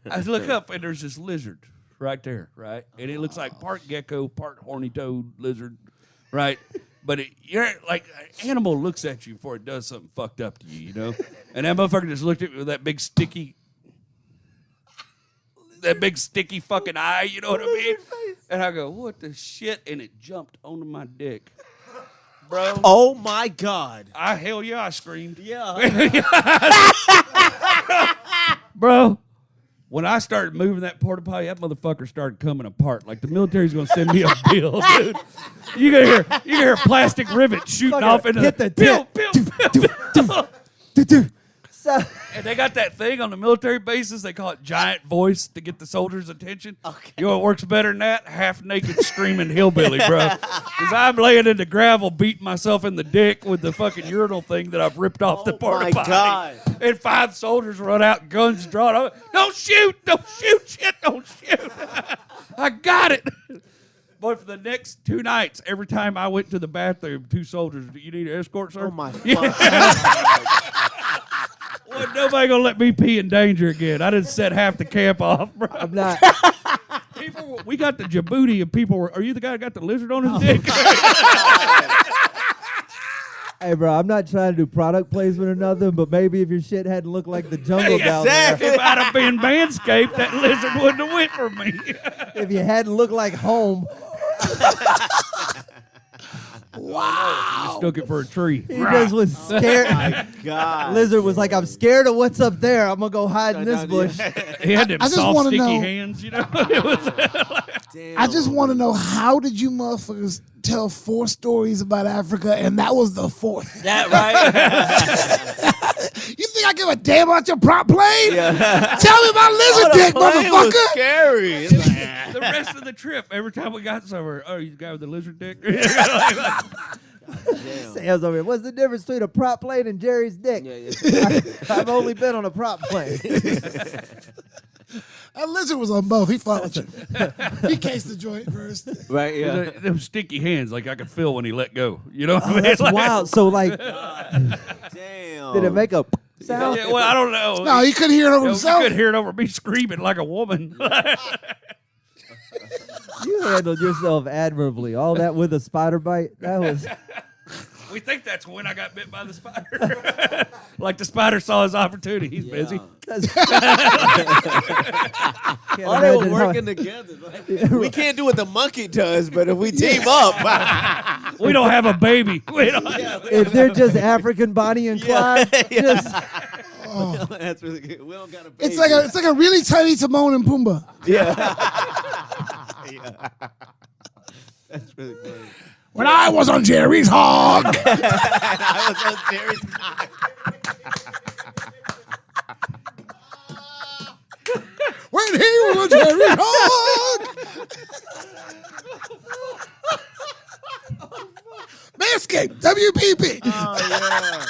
I look up, and there's this lizard right there, right? And it looks like part gecko, part horny toad lizard, right? But you're like, an animal looks at you before it does something fucked up to you, you know? And that motherfucker just looked at me with that big sticky fucking eye, you know what I mean? And I go, what the shit? And it jumped onto my dick. Bro. Oh my God. Hell yeah, I screamed. Yeah. Bro, When I started moving that porta potty, that motherfucker started coming apart. Like the military's gonna send me a bill, dude. You can hear plastic rivets shooting off into hit the bill. So, And they got that thing on the military bases. They call it giant voice to get the soldiers' attention. Okay. You know what works better than that? Half naked screaming hillbilly, bro. Because I'm laying in the gravel beating myself in the dick with the fucking urinal thing that I've ripped off the porta potty. God. And 5 soldiers run out, guns drawn. I'm, don't shoot, shit, don't shoot. I got it. But for the next 2 nights, every time I went to the bathroom, 2 soldiers, do you need an escort, sir? Oh my God. Yeah. Well, nobody gonna let me pee in danger again. I didn't set half the camp off, bro. I'm not. We got the Djibouti, and people were. Are you the guy that got the lizard on his dick? Hey, bro, I'm not trying to do product placement or nothing, but maybe if your shit hadn't looked like the jungle down there. If I'd have been manscaped, that lizard wouldn't have went for me. If you hadn't looked like home. Wow. Mistook it for a tree. He just was scared. Oh my God. Lizard was like, I'm scared of what's up there. I'm going to go hide in this bush. He had them I just soft, wanna sticky know- hands, you know? It was Damn. I just want to know, how did you motherfuckers tell 4 stories about Africa and that was the 4th? that right? You think I give a damn about your prop plane? Yeah. Tell me about lizard dick, Plane was motherfucker. scary. It's like, the rest of the trip, every time we got somewhere, oh, you the guy with the lizard dick? damn. Sam's over here. What's the difference between a prop plane and Jerry's dick? Yeah. I've only been on a prop plane. That lizard was on both. He fought with you. He cased the joint first. Right, yeah. Them sticky hands, like I could feel when he let go. You know what I mean? That's Like- wild. So, like, Damn. did it make a sound? Yeah, well, I don't know. No, he couldn't hear it over You himself. could hear it over me screaming like a woman. You handled yourself admirably. All that with a spider bite. That was. We think that's when I got bit by the spider. Like the spider saw his opportunity. He's busy. Oh, they were working together. Like, we can't do what the monkey does, but if we team up. We don't have a baby. We don't If they're just African Bonnie and Clyde, just That's really good. We don't got a baby. It's like a really tiny Timon and Pumbaa. Yeah. Yeah. That's really funny. When I was on Jerry's hog. I was on Jerry's cock. When he was on Jerry's hog. Manscaped, WPP. Oh, yeah.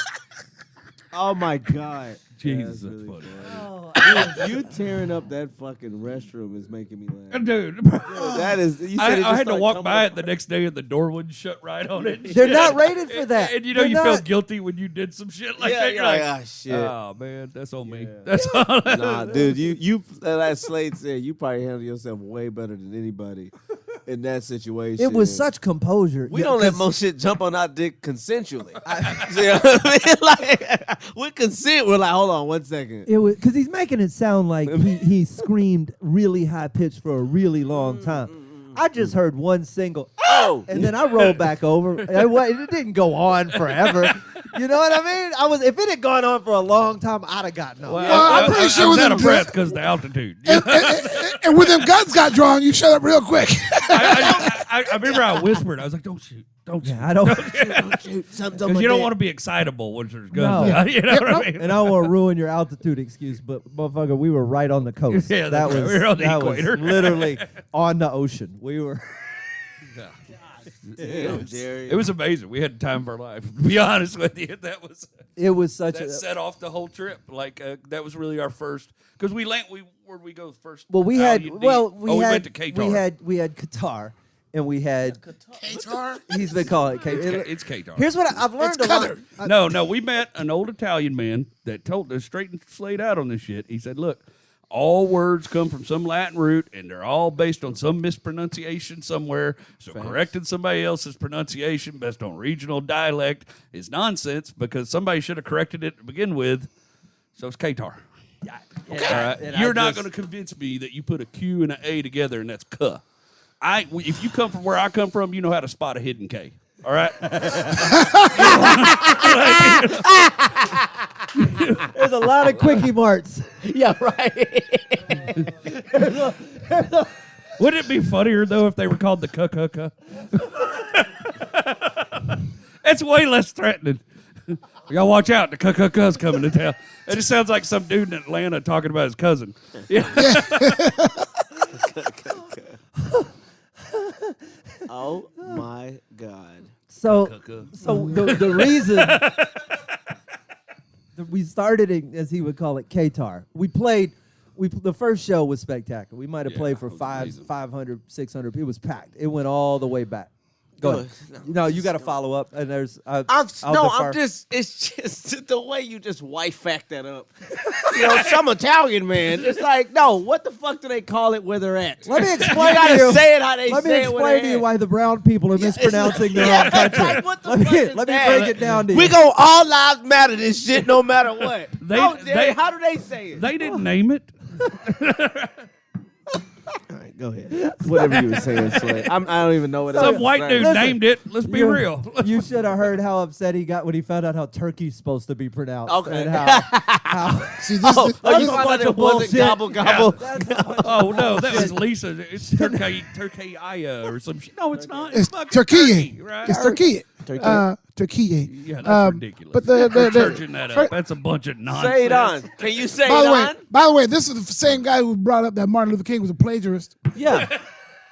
Oh, my God. Jesus, Yeah, that's really funny. Dude, you tearing up that fucking restroom is making me laugh. Dude, Dude, that is. You said it I just had to started walk coming by up. it the next day and the door wouldn't shut right on it. they're not rated for that. And you know, They're you not. felt guilty when you did some shit like Yeah, that. you're You're like, like, ah, shit. oh, man, that's on me. Yeah. That's all. Nah, dude, you as Slade said, you probably handle yourself way better than anybody in that situation. It was such composure. We Yeah, don't let 'cause most shit jump on our dick consensually. You know what I mean? Like, with consent, we're like, hold on 1 second. It was because he's making it sound like he screamed really high pitched for a really long time. I just heard one single, Oh, and then I rolled back over. It didn't go on forever. You know what I mean? If it had gone on for a long time, I'd have gotten on. I'm pretty sure I was with out them of breath because of the altitude. and when them guns got drawn, you shut up real quick. I remember I whispered. I was like, don't shoot. Don't shoot. Yeah, I don't. something's on Because my you don't dick. want to be excitable when there's No. guns out. You know what I mean? And I don't want to ruin your altitude excuse, but motherfucker, we were right on the coast. Yeah, that that's right. was We were on the that equator. was literally on the ocean. We were. Damn, Jerry. It was amazing. We had the time of our life. To be honest with you, that was It was such that a. set off the whole trip. Like that was really our first because we went. Where'd we go first? Well, we had. Well, we we had. went to Qatar. We had Qatar, and we had. Qatar? He's been calling it Qatar. It's Qatar. Here's what I've learned It's a lot. Qatar. No, we met an old Italian man that told us straight and Slade out on this shit. He said, "Look, all words come from some Latin root, and they're all based on some mispronunciation somewhere. So correcting somebody else's pronunciation based on regional dialect is nonsense because somebody should have corrected it to begin with. So it's Qatar. Okay. All right? You're not going to convince me that you put a Q and an A together and that's K. If you come from where I come from, you know how to spot a hidden K. All right? There's a lot of quickie marts. Yeah, right. Wouldn't it be funnier though if they were called the Cuh? It's way less threatening. Y'all watch out, the Cuh's coming to town. It just sounds like some dude in Atlanta talking about his cousin. Yeah. Oh my God. So the reason that we started it, as he would call it, Qatar. The first show was spectacular. We might have played for 500, 600 people. It was packed. It went all the way back. Go ahead. No, you got to follow up. And there's it's just the way you just white fact that up. Some Italian man. It's like, no, what the fuck do they call it where they're at? Let me explain you to you. Say it how they Let me say it. explain to you why the brown people are mispronouncing their own country. Like, what the let fuck me is break that? it down to you. We go all lives matter this shit no matter what. How do they say it? They didn't name it. All right, go ahead. Whatever you were saying, Slade. I don't even know what it is. Some white dude named it. Let's be real. You should have heard how upset he got when he found out how Turkey's supposed to be pronounced. Okay. And how See, this you a found bunch out it of wasn't bullshit. gobble gobble. Oh no, that was Lisa. It's Turkey-aya or some shit. No, it's not. it's fucking Turkey. right? It's Turkey. Turkey. Turkey. Yeah, that's ridiculous. But They're churching that up. That's a bunch of nonsense. Say it on. Can you say it on? By the way, this is the same guy who brought up that Martin Luther King was a plagiarist. yeah.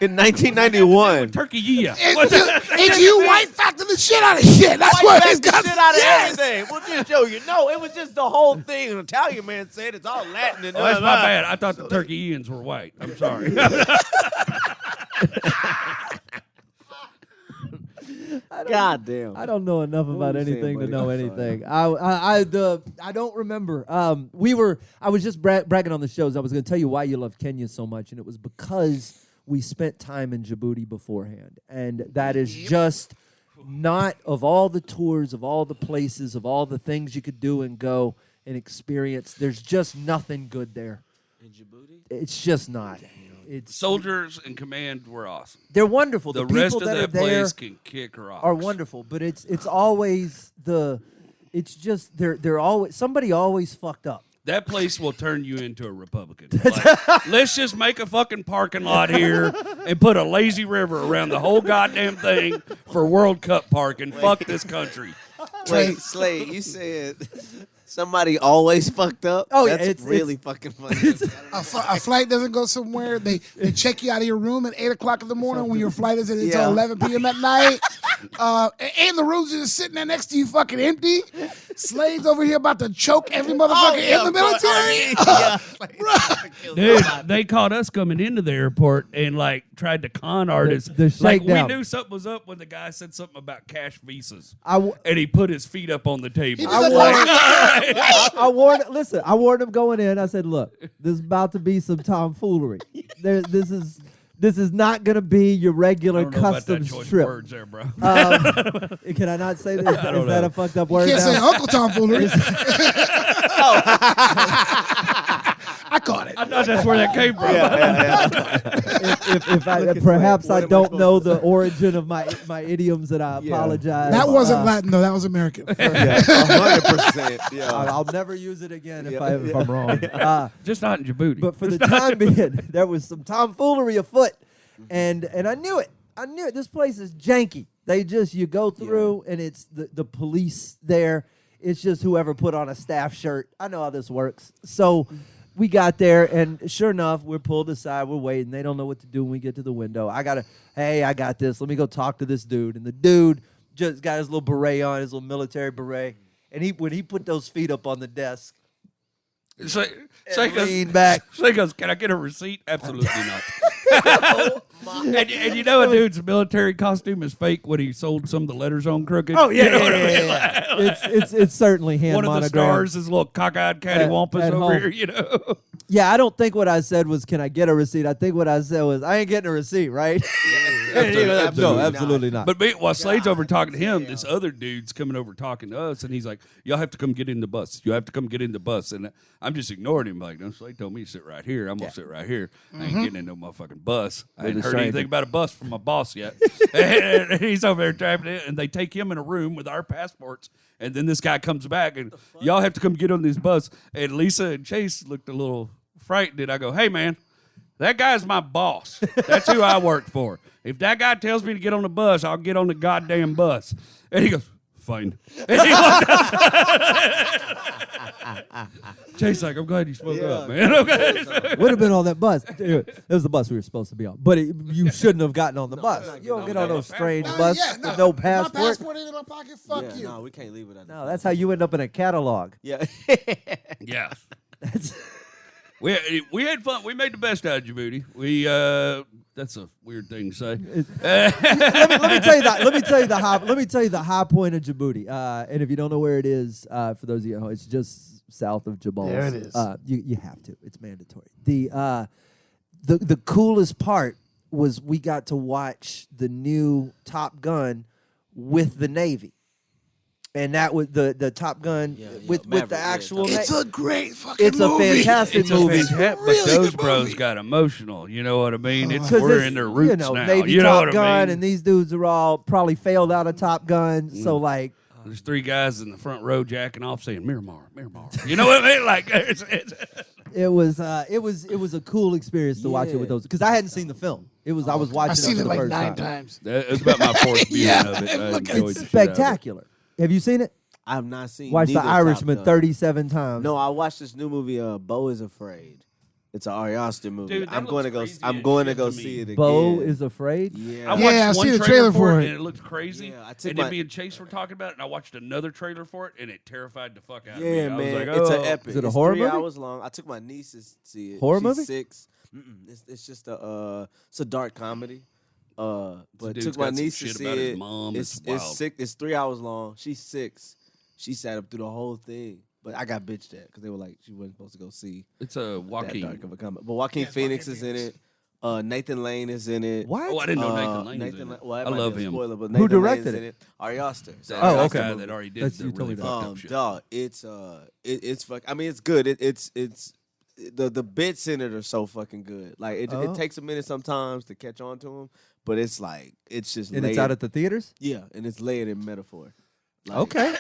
In 1991. Turkey-ya. It's you white facting the shit out of shit. That's White what back it's the got. shit out of everything. We'll just show you. No, it was just the whole thing. An Italian man said it's all Latin and Oh, that's my bad. I thought the Turkey-ians were white. I'm sorry. God damn. I don't know enough about were you saying, anything to buddy? know I'm anything. I don't remember. I was just bragging on the shows. I was going to tell you why you love Kenya so much, and it was because we spent time in Djibouti beforehand, and that is just not of all the tours, of all the places, of all the things you could do and go and experience. There's just nothing good there. In Djibouti? It's just not. It's Soldiers in command were awesome. they're wonderful. The people rest of that are that there place can kick rocks. are wonderful, but it's always it's just they're always somebody always fucked up. That place will turn you into a Republican. Like, let's just make a fucking parking lot here and put a lazy river around the whole goddamn thing for World Cup parking. Fuck this country. Wait, Slade, you said somebody always fucked up? Oh, yeah, That's it's really fucking funny. A flight doesn't go somewhere. They check you out of your room at 8 o'clock in the morning when your flight isn't until 11 p.m. at night. And the rooms are just sitting there next to you fucking empty. Slade's over here about to choke every motherfucker in the military. Dude, they caught us coming into the airport and like tried to con artists. The Like we shakedown. knew something was up when the guy said something about cash visas. I And he put his feet up on the table. I warned him going in. I said, "Look, this is about to be some tomfoolery. This is not going to be your I regular don't know about that customs choice of trip." words there, bro. Can I not say that? Is that a fucked up word? Can't say now? Uncle Tom foolery. I caught it. I thought that's where that came from. If I, perhaps I don't know the origin of my idioms, and I apologize. That wasn't Latin though. That was American. 100%. Yeah. I'll never use it again if I'm wrong. Just not in Djibouti. But for the time being, there was some tomfoolery afoot, and I knew it. I knew it. This place is janky. You go through, and it's the police there. It's just whoever put on a staff shirt. I know how this works. So we got there, and sure enough, we're pulled aside. We're waiting. They don't know what to do when we get to the window. I got this. Let me go talk to this dude. And the dude just got his little beret on, his little military beret. And when he put those feet up on the desk, lean back. Slade goes, "Can I get a receipt?" Absolutely not. And you know a dude's military costume is fake when he sold some of the letters on crooked. Oh yeah, You know what I mean? It's certainly hand One of the monogrammed. stars is little cockeyed cattywampus At over home. here, you know. Yeah, I don't think what I said was, "Can I get a receipt?" I think what I said was, "I ain't getting a receipt," right? No, absolutely not. But while Slade's over talking to him, this other dude's coming over talking to us, and he's like, "Y'all have to come get in the bus. You have to come get in the bus." And I'm just ignoring him, like, "No, Slade told me to sit right here. I'm gonna sit right here. I ain't getting in no motherfucking bus. I ain't heard anything about a bus from my boss yet." And he's over there trapping it, and they take him in a room with our passports. And then this guy comes back, and y'all have to come get on this bus. And Lisa and Chase looked a little frightened. And I go, "Hey, man, that guy's my boss. That's who I work for. If that guy tells me to get on the bus, I'll get on the goddamn bus." And he goes, "Fine." And he walked out. Chase like, "I'm glad you spoke up, man." Okay. Would have been on that bus. Dude, it was the bus we were supposed to be on. But you shouldn't have gotten on the bus. You don't get on no strange bus with no passport. My passport ain't in my pocket. Fuck you. No, we can't leave it. No, that's how you end up in a catalog. Yeah. Yeah. That's We had fun. We made the best out of Djibouti. That's a weird thing to say. let me tell you that. Let me tell you the high point of Djibouti. And if you don't know where it is, for those of you at home, it's just south of Jabal. There it is. You have to. It's mandatory. The coolest part was we got to watch the new Top Gun with the Navy. And that was the Top Gun with the actual. It's a great fucking movie. It's a fantastic movie. But those bros got emotional. You know what I mean? We're in their roots now. Navy you know Top what Gun, I mean? and these dudes are all probably failed out of Top Gun. So like, there's three guys in the front row jacking off saying Miramar, Miramar. You know what I mean? Like it was a cool experience to watch it with those, because I hadn't seen the film. I was watching. I've seen it it for the like first 9 time. times. It's about my fourth viewing of it. I enjoyed the shit out It's of it. spectacular. Have you seen it? I have not seen. Watched The neither Top Irishman Gun. 37 times. No, I watched this new movie. Beau is Afraid. It's an Ari Aster movie. Dude, that I'm going to go. looks crazy I'm as going to shit go to me. see it again. Beau is Afraid. Yeah. I watched Yeah, I one seen the trailer for it. and it looked crazy. Yeah, I took and then my- me and Chase were talking about it, and I watched another trailer for it, and it terrified the fuck out of me. Yeah, I man, was like, it's oh. an epic. Is it a It's horror 3 movie? hours long. I took my niece to see it. Horror She's movie? 6. It's just it's a dark comedy. But dude's took my got some niece to shit see about his it. mom. It's It's wild. 6. It's 3 hours long. She's 6. She sat up through the whole thing. But I got bitched at because they were like, she wasn't supposed to go see It's a that Joaquin. dark of a comedy. But Joaquin Phoenix is in it. Nathan Lane is in it. What? Oh, I didn't know Nathan Lane was in it. Well, that I might love be a him. Spoiler, but Who Nathan directed Lane's it? in it. Ari Aster. The Oh, Ari okay. guy that already did That's- the you told really me fucked up shit. Dog, it's fuck. I mean, it's good. It's the bits in it are so fucking good. Like it takes a minute sometimes to catch on to them, but it's like it's just And layered. it's out at the theaters? Yeah, and it's layered in metaphor. Like, Okay.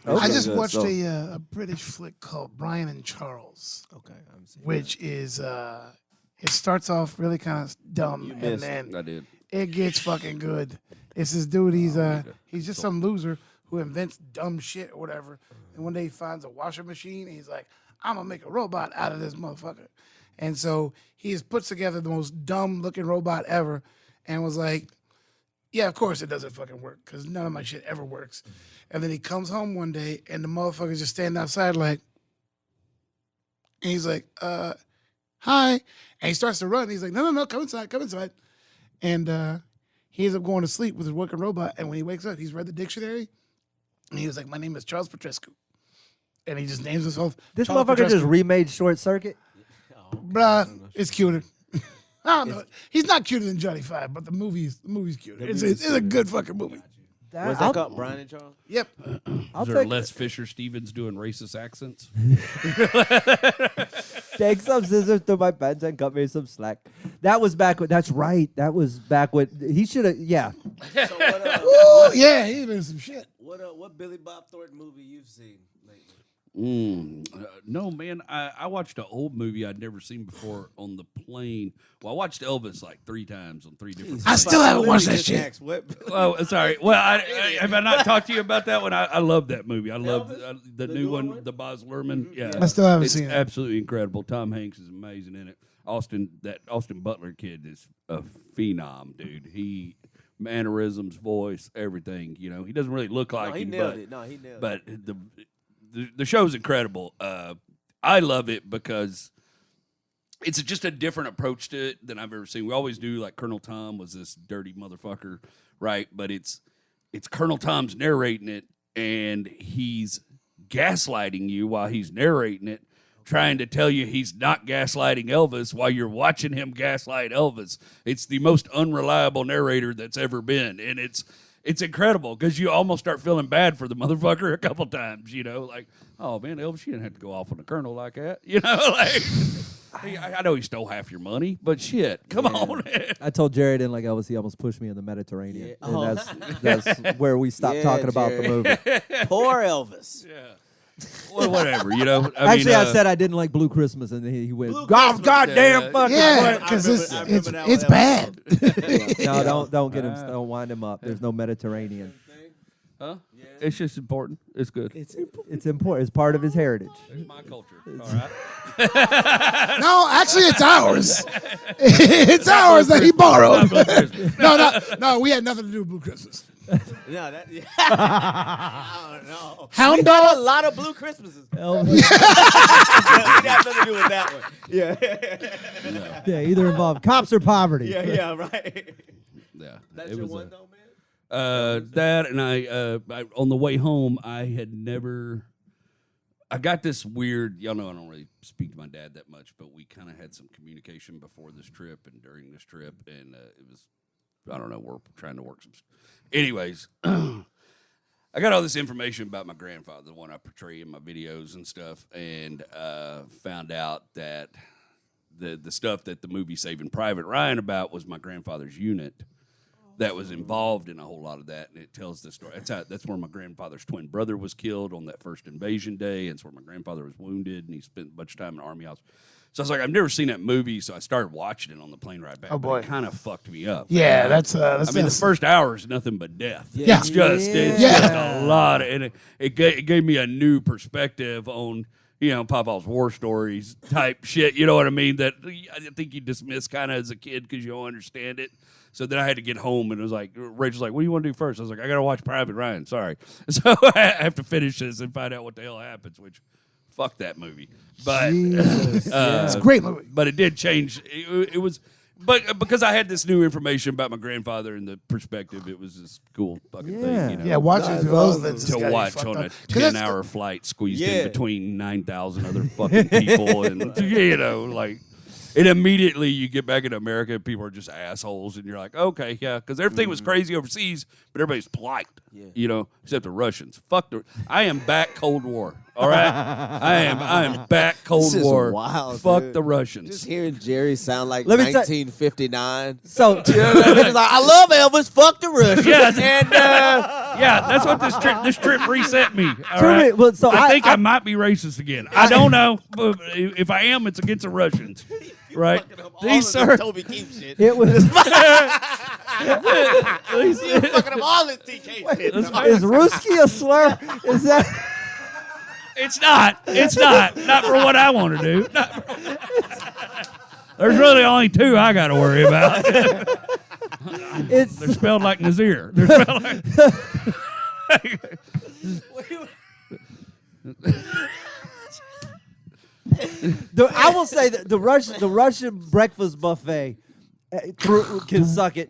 I just good, watched so- a British flick called Brian and Charles, Okay, I'm seeing which is it starts off really kind of dumb, and missed then I did. it gets fucking good. It's this dude. He's just some loser who invents dumb shit or whatever. And one day he finds a washing machine, and he's like, "I'm gonna make a robot out of this motherfucker." And so he has put together the most dumb looking robot ever, and was like, "Yeah, of course it doesn't fucking work because none of my shit ever works." And then he comes home one day, and the motherfucker's just standing outside like, and he's like, "Hi," and he starts to run. He's like, "No, come inside, come inside." And he ends up going to sleep with his working robot. And when he wakes up, he's read the dictionary, and he was like, "My name is Charles Petrescu," and he just names himself. This Charles motherfucker just Petrescu. remade Short Circuit? Bruh, it's cuter. I don't know. He's not cuter than Johnny Five, but the movie's cuter. It's a good fucking movie. What's I'll- that called? Brian and Charles? Yep. I'll Is there take Les Fisher Stevens doing racist accents? Take some scissors to my pants and cut me some slack. That was back when. That's right. That was back when he should have. Yeah. So what, Ooh, yeah, he's been some shit. what Billy Bob Thornton movie you've seen lately? No, man. I watched an old movie I'd never seen before on the plane. Well, I watched Elvis like 3 times on 3 different. I still haven't watched that shit. Asked, what? Oh, sorry. Well, have I not talked to you about that one? I love that movie. I love the new newer one, one? the Baz Luhrmann. Yeah, I still haven't it's seen it. absolutely incredible. Tom Hanks is amazing in it. Austin Butler kid is a phenom, dude. He mannerisms, voice, everything. You know, he doesn't really look like he him, nailed but it. No, he nailed but the show's incredible. I love it because it's just a different approach to it than I've ever seen. We always do like Colonel Tom was this dirty motherfucker, right? But it's Colonel Tom's narrating it, and he's gaslighting you while he's narrating it. trying to tell you he's not gaslighting Elvis while you're watching him gaslight Elvis. It's the most unreliable narrator that's ever been, and it's incredible because you almost start feeling bad for the motherfucker a couple times, like, oh man, Elvis, you didn't have to go off on the colonel like that, like. I know he stole half your money, but shit, come on. I told Jerry I didn't like Elvis. He almost pushed me in the Mediterranean, and that's where we stopped talking about the movie. Poor Elvis. Yeah. Well, whatever, I said I didn't like Blue Christmas, and then he went, goddamn fucking because it's bad. No, don't get him. Don't wind him up. There's no Mediterranean. Huh? Yeah. It's just important. It's good. It's important. It's part of his heritage. It's my culture. All right. No, actually, it's ours. It's ours that he borrowed. No, we had nothing to do with Blue Christmas. No, that. Yeah. I don't know. Hound We dog. had a lot of Blue Christmases. Elvis. We have nothing to do with that one. Yeah. Yeah, either involve cops or poverty. Yeah, right. Yeah. That's it your was one though, man. That and I on the way home, I got this weird. Y'all know I don't really speak to my dad that much, but we kind of had some communication before this trip and during this trip, and it was, I don't know, we're trying to work some. Anyways, I got all this information about my grandfather, the one I portray in my videos and stuff, and found out that the stuff that the movie Saving Private Ryan about was my grandfather's unit that was involved in a whole lot of that, and it tells the story. That's where my grandfather's twin brother was killed on that first invasion day, and it's where my grandfather was wounded, and he spent a bunch of time in the Army house. So I was like, I've never seen that movie, so I started watching it on the plane ride back. Oh, boy. But it kind of fucked me up. Yeah, that's the first hour is nothing but death. Yeah. It's just a lot, and it gave me a new perspective on, Papa's war stories type shit. You know what I mean? That I think you dismiss kind of as a kid because you don't understand it. So then I had to get home, and it was like, Rachel's like, what do you want to do first? I was like, I got to watch Private Ryan. Sorry. So I have to finish this and find out what the hell happens, which, fuck that movie. But it's a great movie. But it did change. It was, but because I had this new information about my grandfather and the perspective, it was this cool fucking thing. Yeah, watching through those lenses. To watch on a 10-hour flight squeezed in between 9,000 other fucking people. And, and immediately you get back into America and people are just assholes. And you're like, okay, yeah. Because everything was crazy overseas, but everybody's polite, except the Russians. I am back Cold War. All right? I am back Cold War. Wild, Fuck dude. the Russians. Just hearing Jerry sound like Let me 1959. So, He's like, I love Elvis. Fuck the Russians. Yes. And yeah, that's what this trip reset me. All right? well, so I think I might be racist again. I don't know. But if I am, it's against the Russians. Right? these are Toby Keith shit. it was. You're fucking up all this TK shit. Is Ruski a slur? Is that? It's not. It's not. Not for what I want to do. There's really only two I got to worry about. They're spelled like Nazir. They're spelled like... I will say that the Russian breakfast buffet can suck it.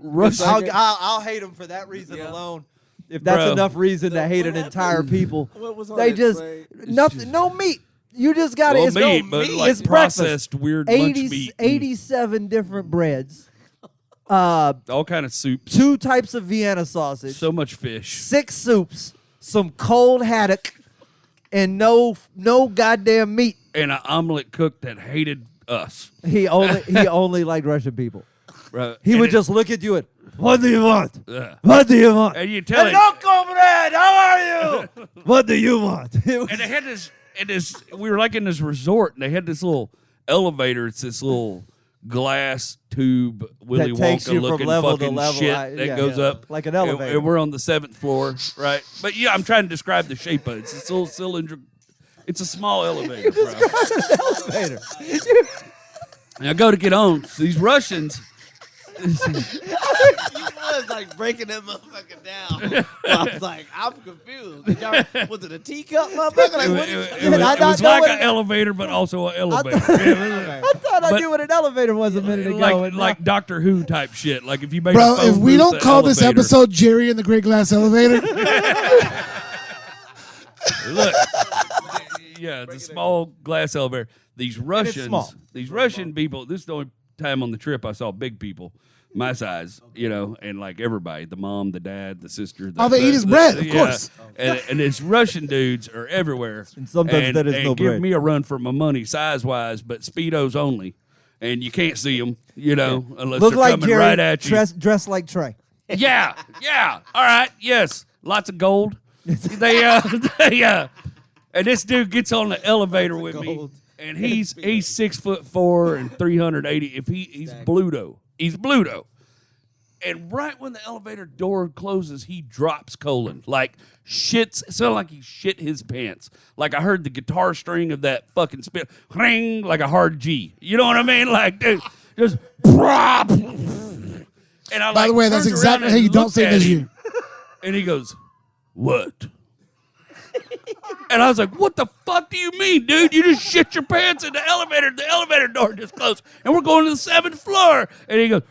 I'll hate them for that reason alone. If that's enough reason to hate an entire people, they just nothing, no meat. You just got it's meat, but it's processed breakfast. weird lunch meat. 87 different breads. All kind of soups. 2 types of Vienna sausage. So much fish. 6 soups. Some cold haddock, and no goddamn meat. And an omelet cook that hated us. He only liked Russian people. Right. He would just look at you and, what do you want? What do you want? And you tell him. comrade, how are you? What do you want? And they had this, we were like in this resort, and they had this little elevator. It's this little glass tube, Willy takes you Wonka from looking level to fucking level. shit that goes up. Like an elevator. And we're on the 7th floor, right? But yeah, I'm trying to describe the shape of it. It's this little cylinder. It's a small elevator, bro. elevator. And I go to get on. So these Russians. You was like breaking that motherfucker down. I was like, I'm confused. Was it a teacup, motherfucker? Like, what It was like an elevator, but also an elevator. I thought I knew what an elevator was a minute ago. Like Doctor Who type shit. Like if you make Bro, if we don't call this episode Jerry and the Great Glass Elevator. Look. Yeah, it's a small glass elevator. these small. Russians, these Russian people. This is the only time on the trip I saw big people my size, you know, and like everybody, the mom, the dad, the sister. All they eat is bread, of course. And it's Russian dudes are everywhere. And sometimes that is and no give bread. me a run for my money size-wise, but Speedos only. And you can't see them, you know, unless Look they're like coming Jerry, right at you. dress like Tre. Yeah. All right. Yes. Lots of gold. They and this dude gets on the elevator with me, and he's 6'4" and 380. If he's Bluto. He's Bluto. And right when the elevator door closes, he drops colon. Like shits. It sounded like he shit his pants. Like I heard the guitar string of that fucking spit ring like a hard G. You know what I mean? Like, dude, just prop. And I By the way, that's exactly how you don't say this year. And he goes, "What?" And I was like, "What the fuck do you mean, dude? You just shit your pants in the elevator. The elevator door just closed, and we're going to the 7th floor." And he goes,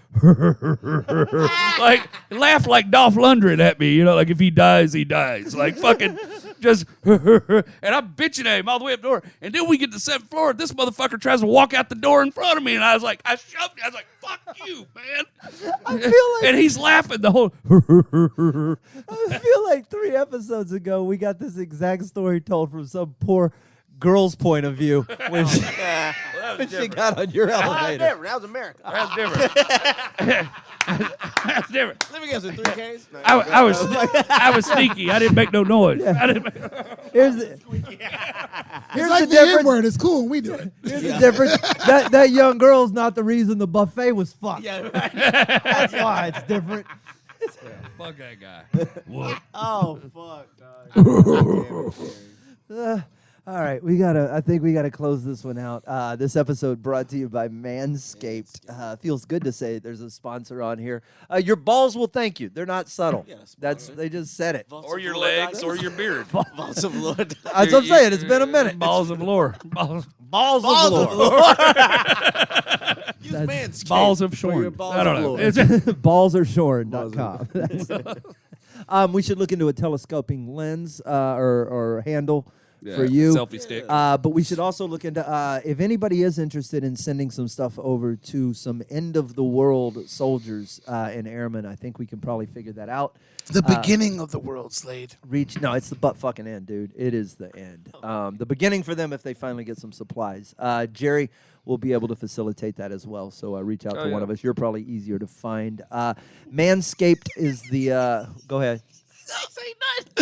like, laughed like Dolph Lundgren at me, you know, like if he dies, he dies. Like fucking just, and I'm bitching at him all the way up the door. And then we get to the 7th floor. This motherfucker tries to walk out the door in front of me, and I was like, I shoved him. I was like, "Fuck you, man." I feel like And he's laughing the whole. I feel like 3 episodes ago we got this exact story told from some poor girl's point of view when she, when she got on your elevator. That was America. That's different. That's different. Let me guess, in 3Ks? No, I was sneaky. I didn't make no noise. I didn't make, Here's the, It's like the N-word. It's cool when we do it. here's the difference. That young girl's not the reason the buffet was fucked. Yeah, right. That's why it's different. fuck that guy. What? Oh, fuck, dog. All right, I think we gotta close this one out. This episode brought to you by Manscaped. Feels good to say there's a sponsor on here. Your balls will thank you. They're not subtle. Yeah, They just said it. Or your legs, or your beard. Balls of Lord. That's what I'm saying. It's been a minute. Balls of lore. Balls Balls of Lord. Use That's Manscaped balls of for your shorn. balls I don't of know. Lord. Ballsareshorn.com. That's it. We should look into a telescoping lens or handle for you. Selfie stick. But we should also look into if anybody is interested in sending some stuff over to some end-of-the-world soldiers and airmen. I think we can probably figure that out. The beginning of the world, Slade. No, it's the butt fucking end, dude. It is the end. The beginning for them if they finally get some supplies. Jerry will be able to facilitate that as well. So reach out to one of us. You're probably easier to find. Manscaped is the. Go ahead. No, say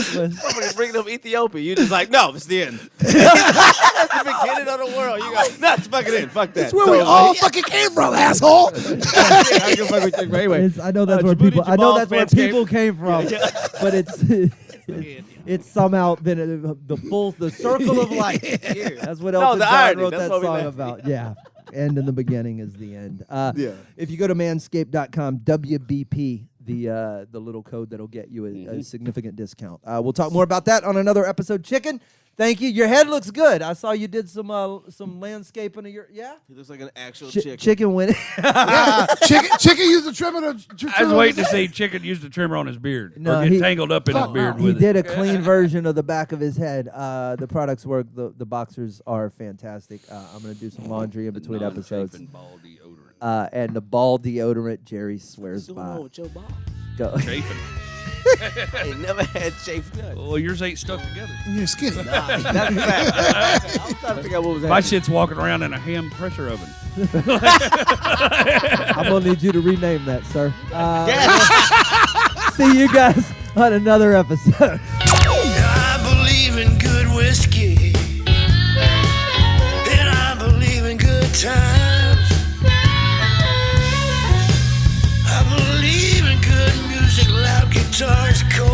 nothing. Somebody's bringing up Ethiopia. You just like, no, it's the end. That's the beginning of the world. You go, no, it's fucking end. Fuck that. That's where we all fucking came from, asshole. I can fuck with you. But anyway, I know that's where Djibouti, people. I know Jamal, that's where Manscaped. people came from, but it's somehow been the circle of life. That's what Elton the John irony. wrote That's that what we song meant. about. Yeah, end in the beginning is the end. Yeah. If you go to manscaped.com, WBP. The little code that'll get you a significant discount. We'll talk more about that on another episode. Chicken, thank you. Your head looks good. I saw you did some landscaping of your he looks like an actual chicken. Chicken went. Chicken used the trimmer to I was waiting to see Chicken use the trimmer on his beard. No, or get he- tangled up in his beard He with did it. a clean version of the back of his head. The products work. The boxers are fantastic. I'm going to do some laundry in between episodes. Non-chafing ball deodorant. And the ball deodorant Jerry swears What's going by. on with your ball? Go. Chafing. I ain't never had chafed nuts. Well, yours ain't stuck together. your skin. That's a fact. I was trying to figure out what was My happening. shit's walking around in a ham pressure oven. I'm going to need you to rename that, sir. See you guys on another episode. I believe in good whiskey, and I believe in good times. I believe in good music, loud guitars, cold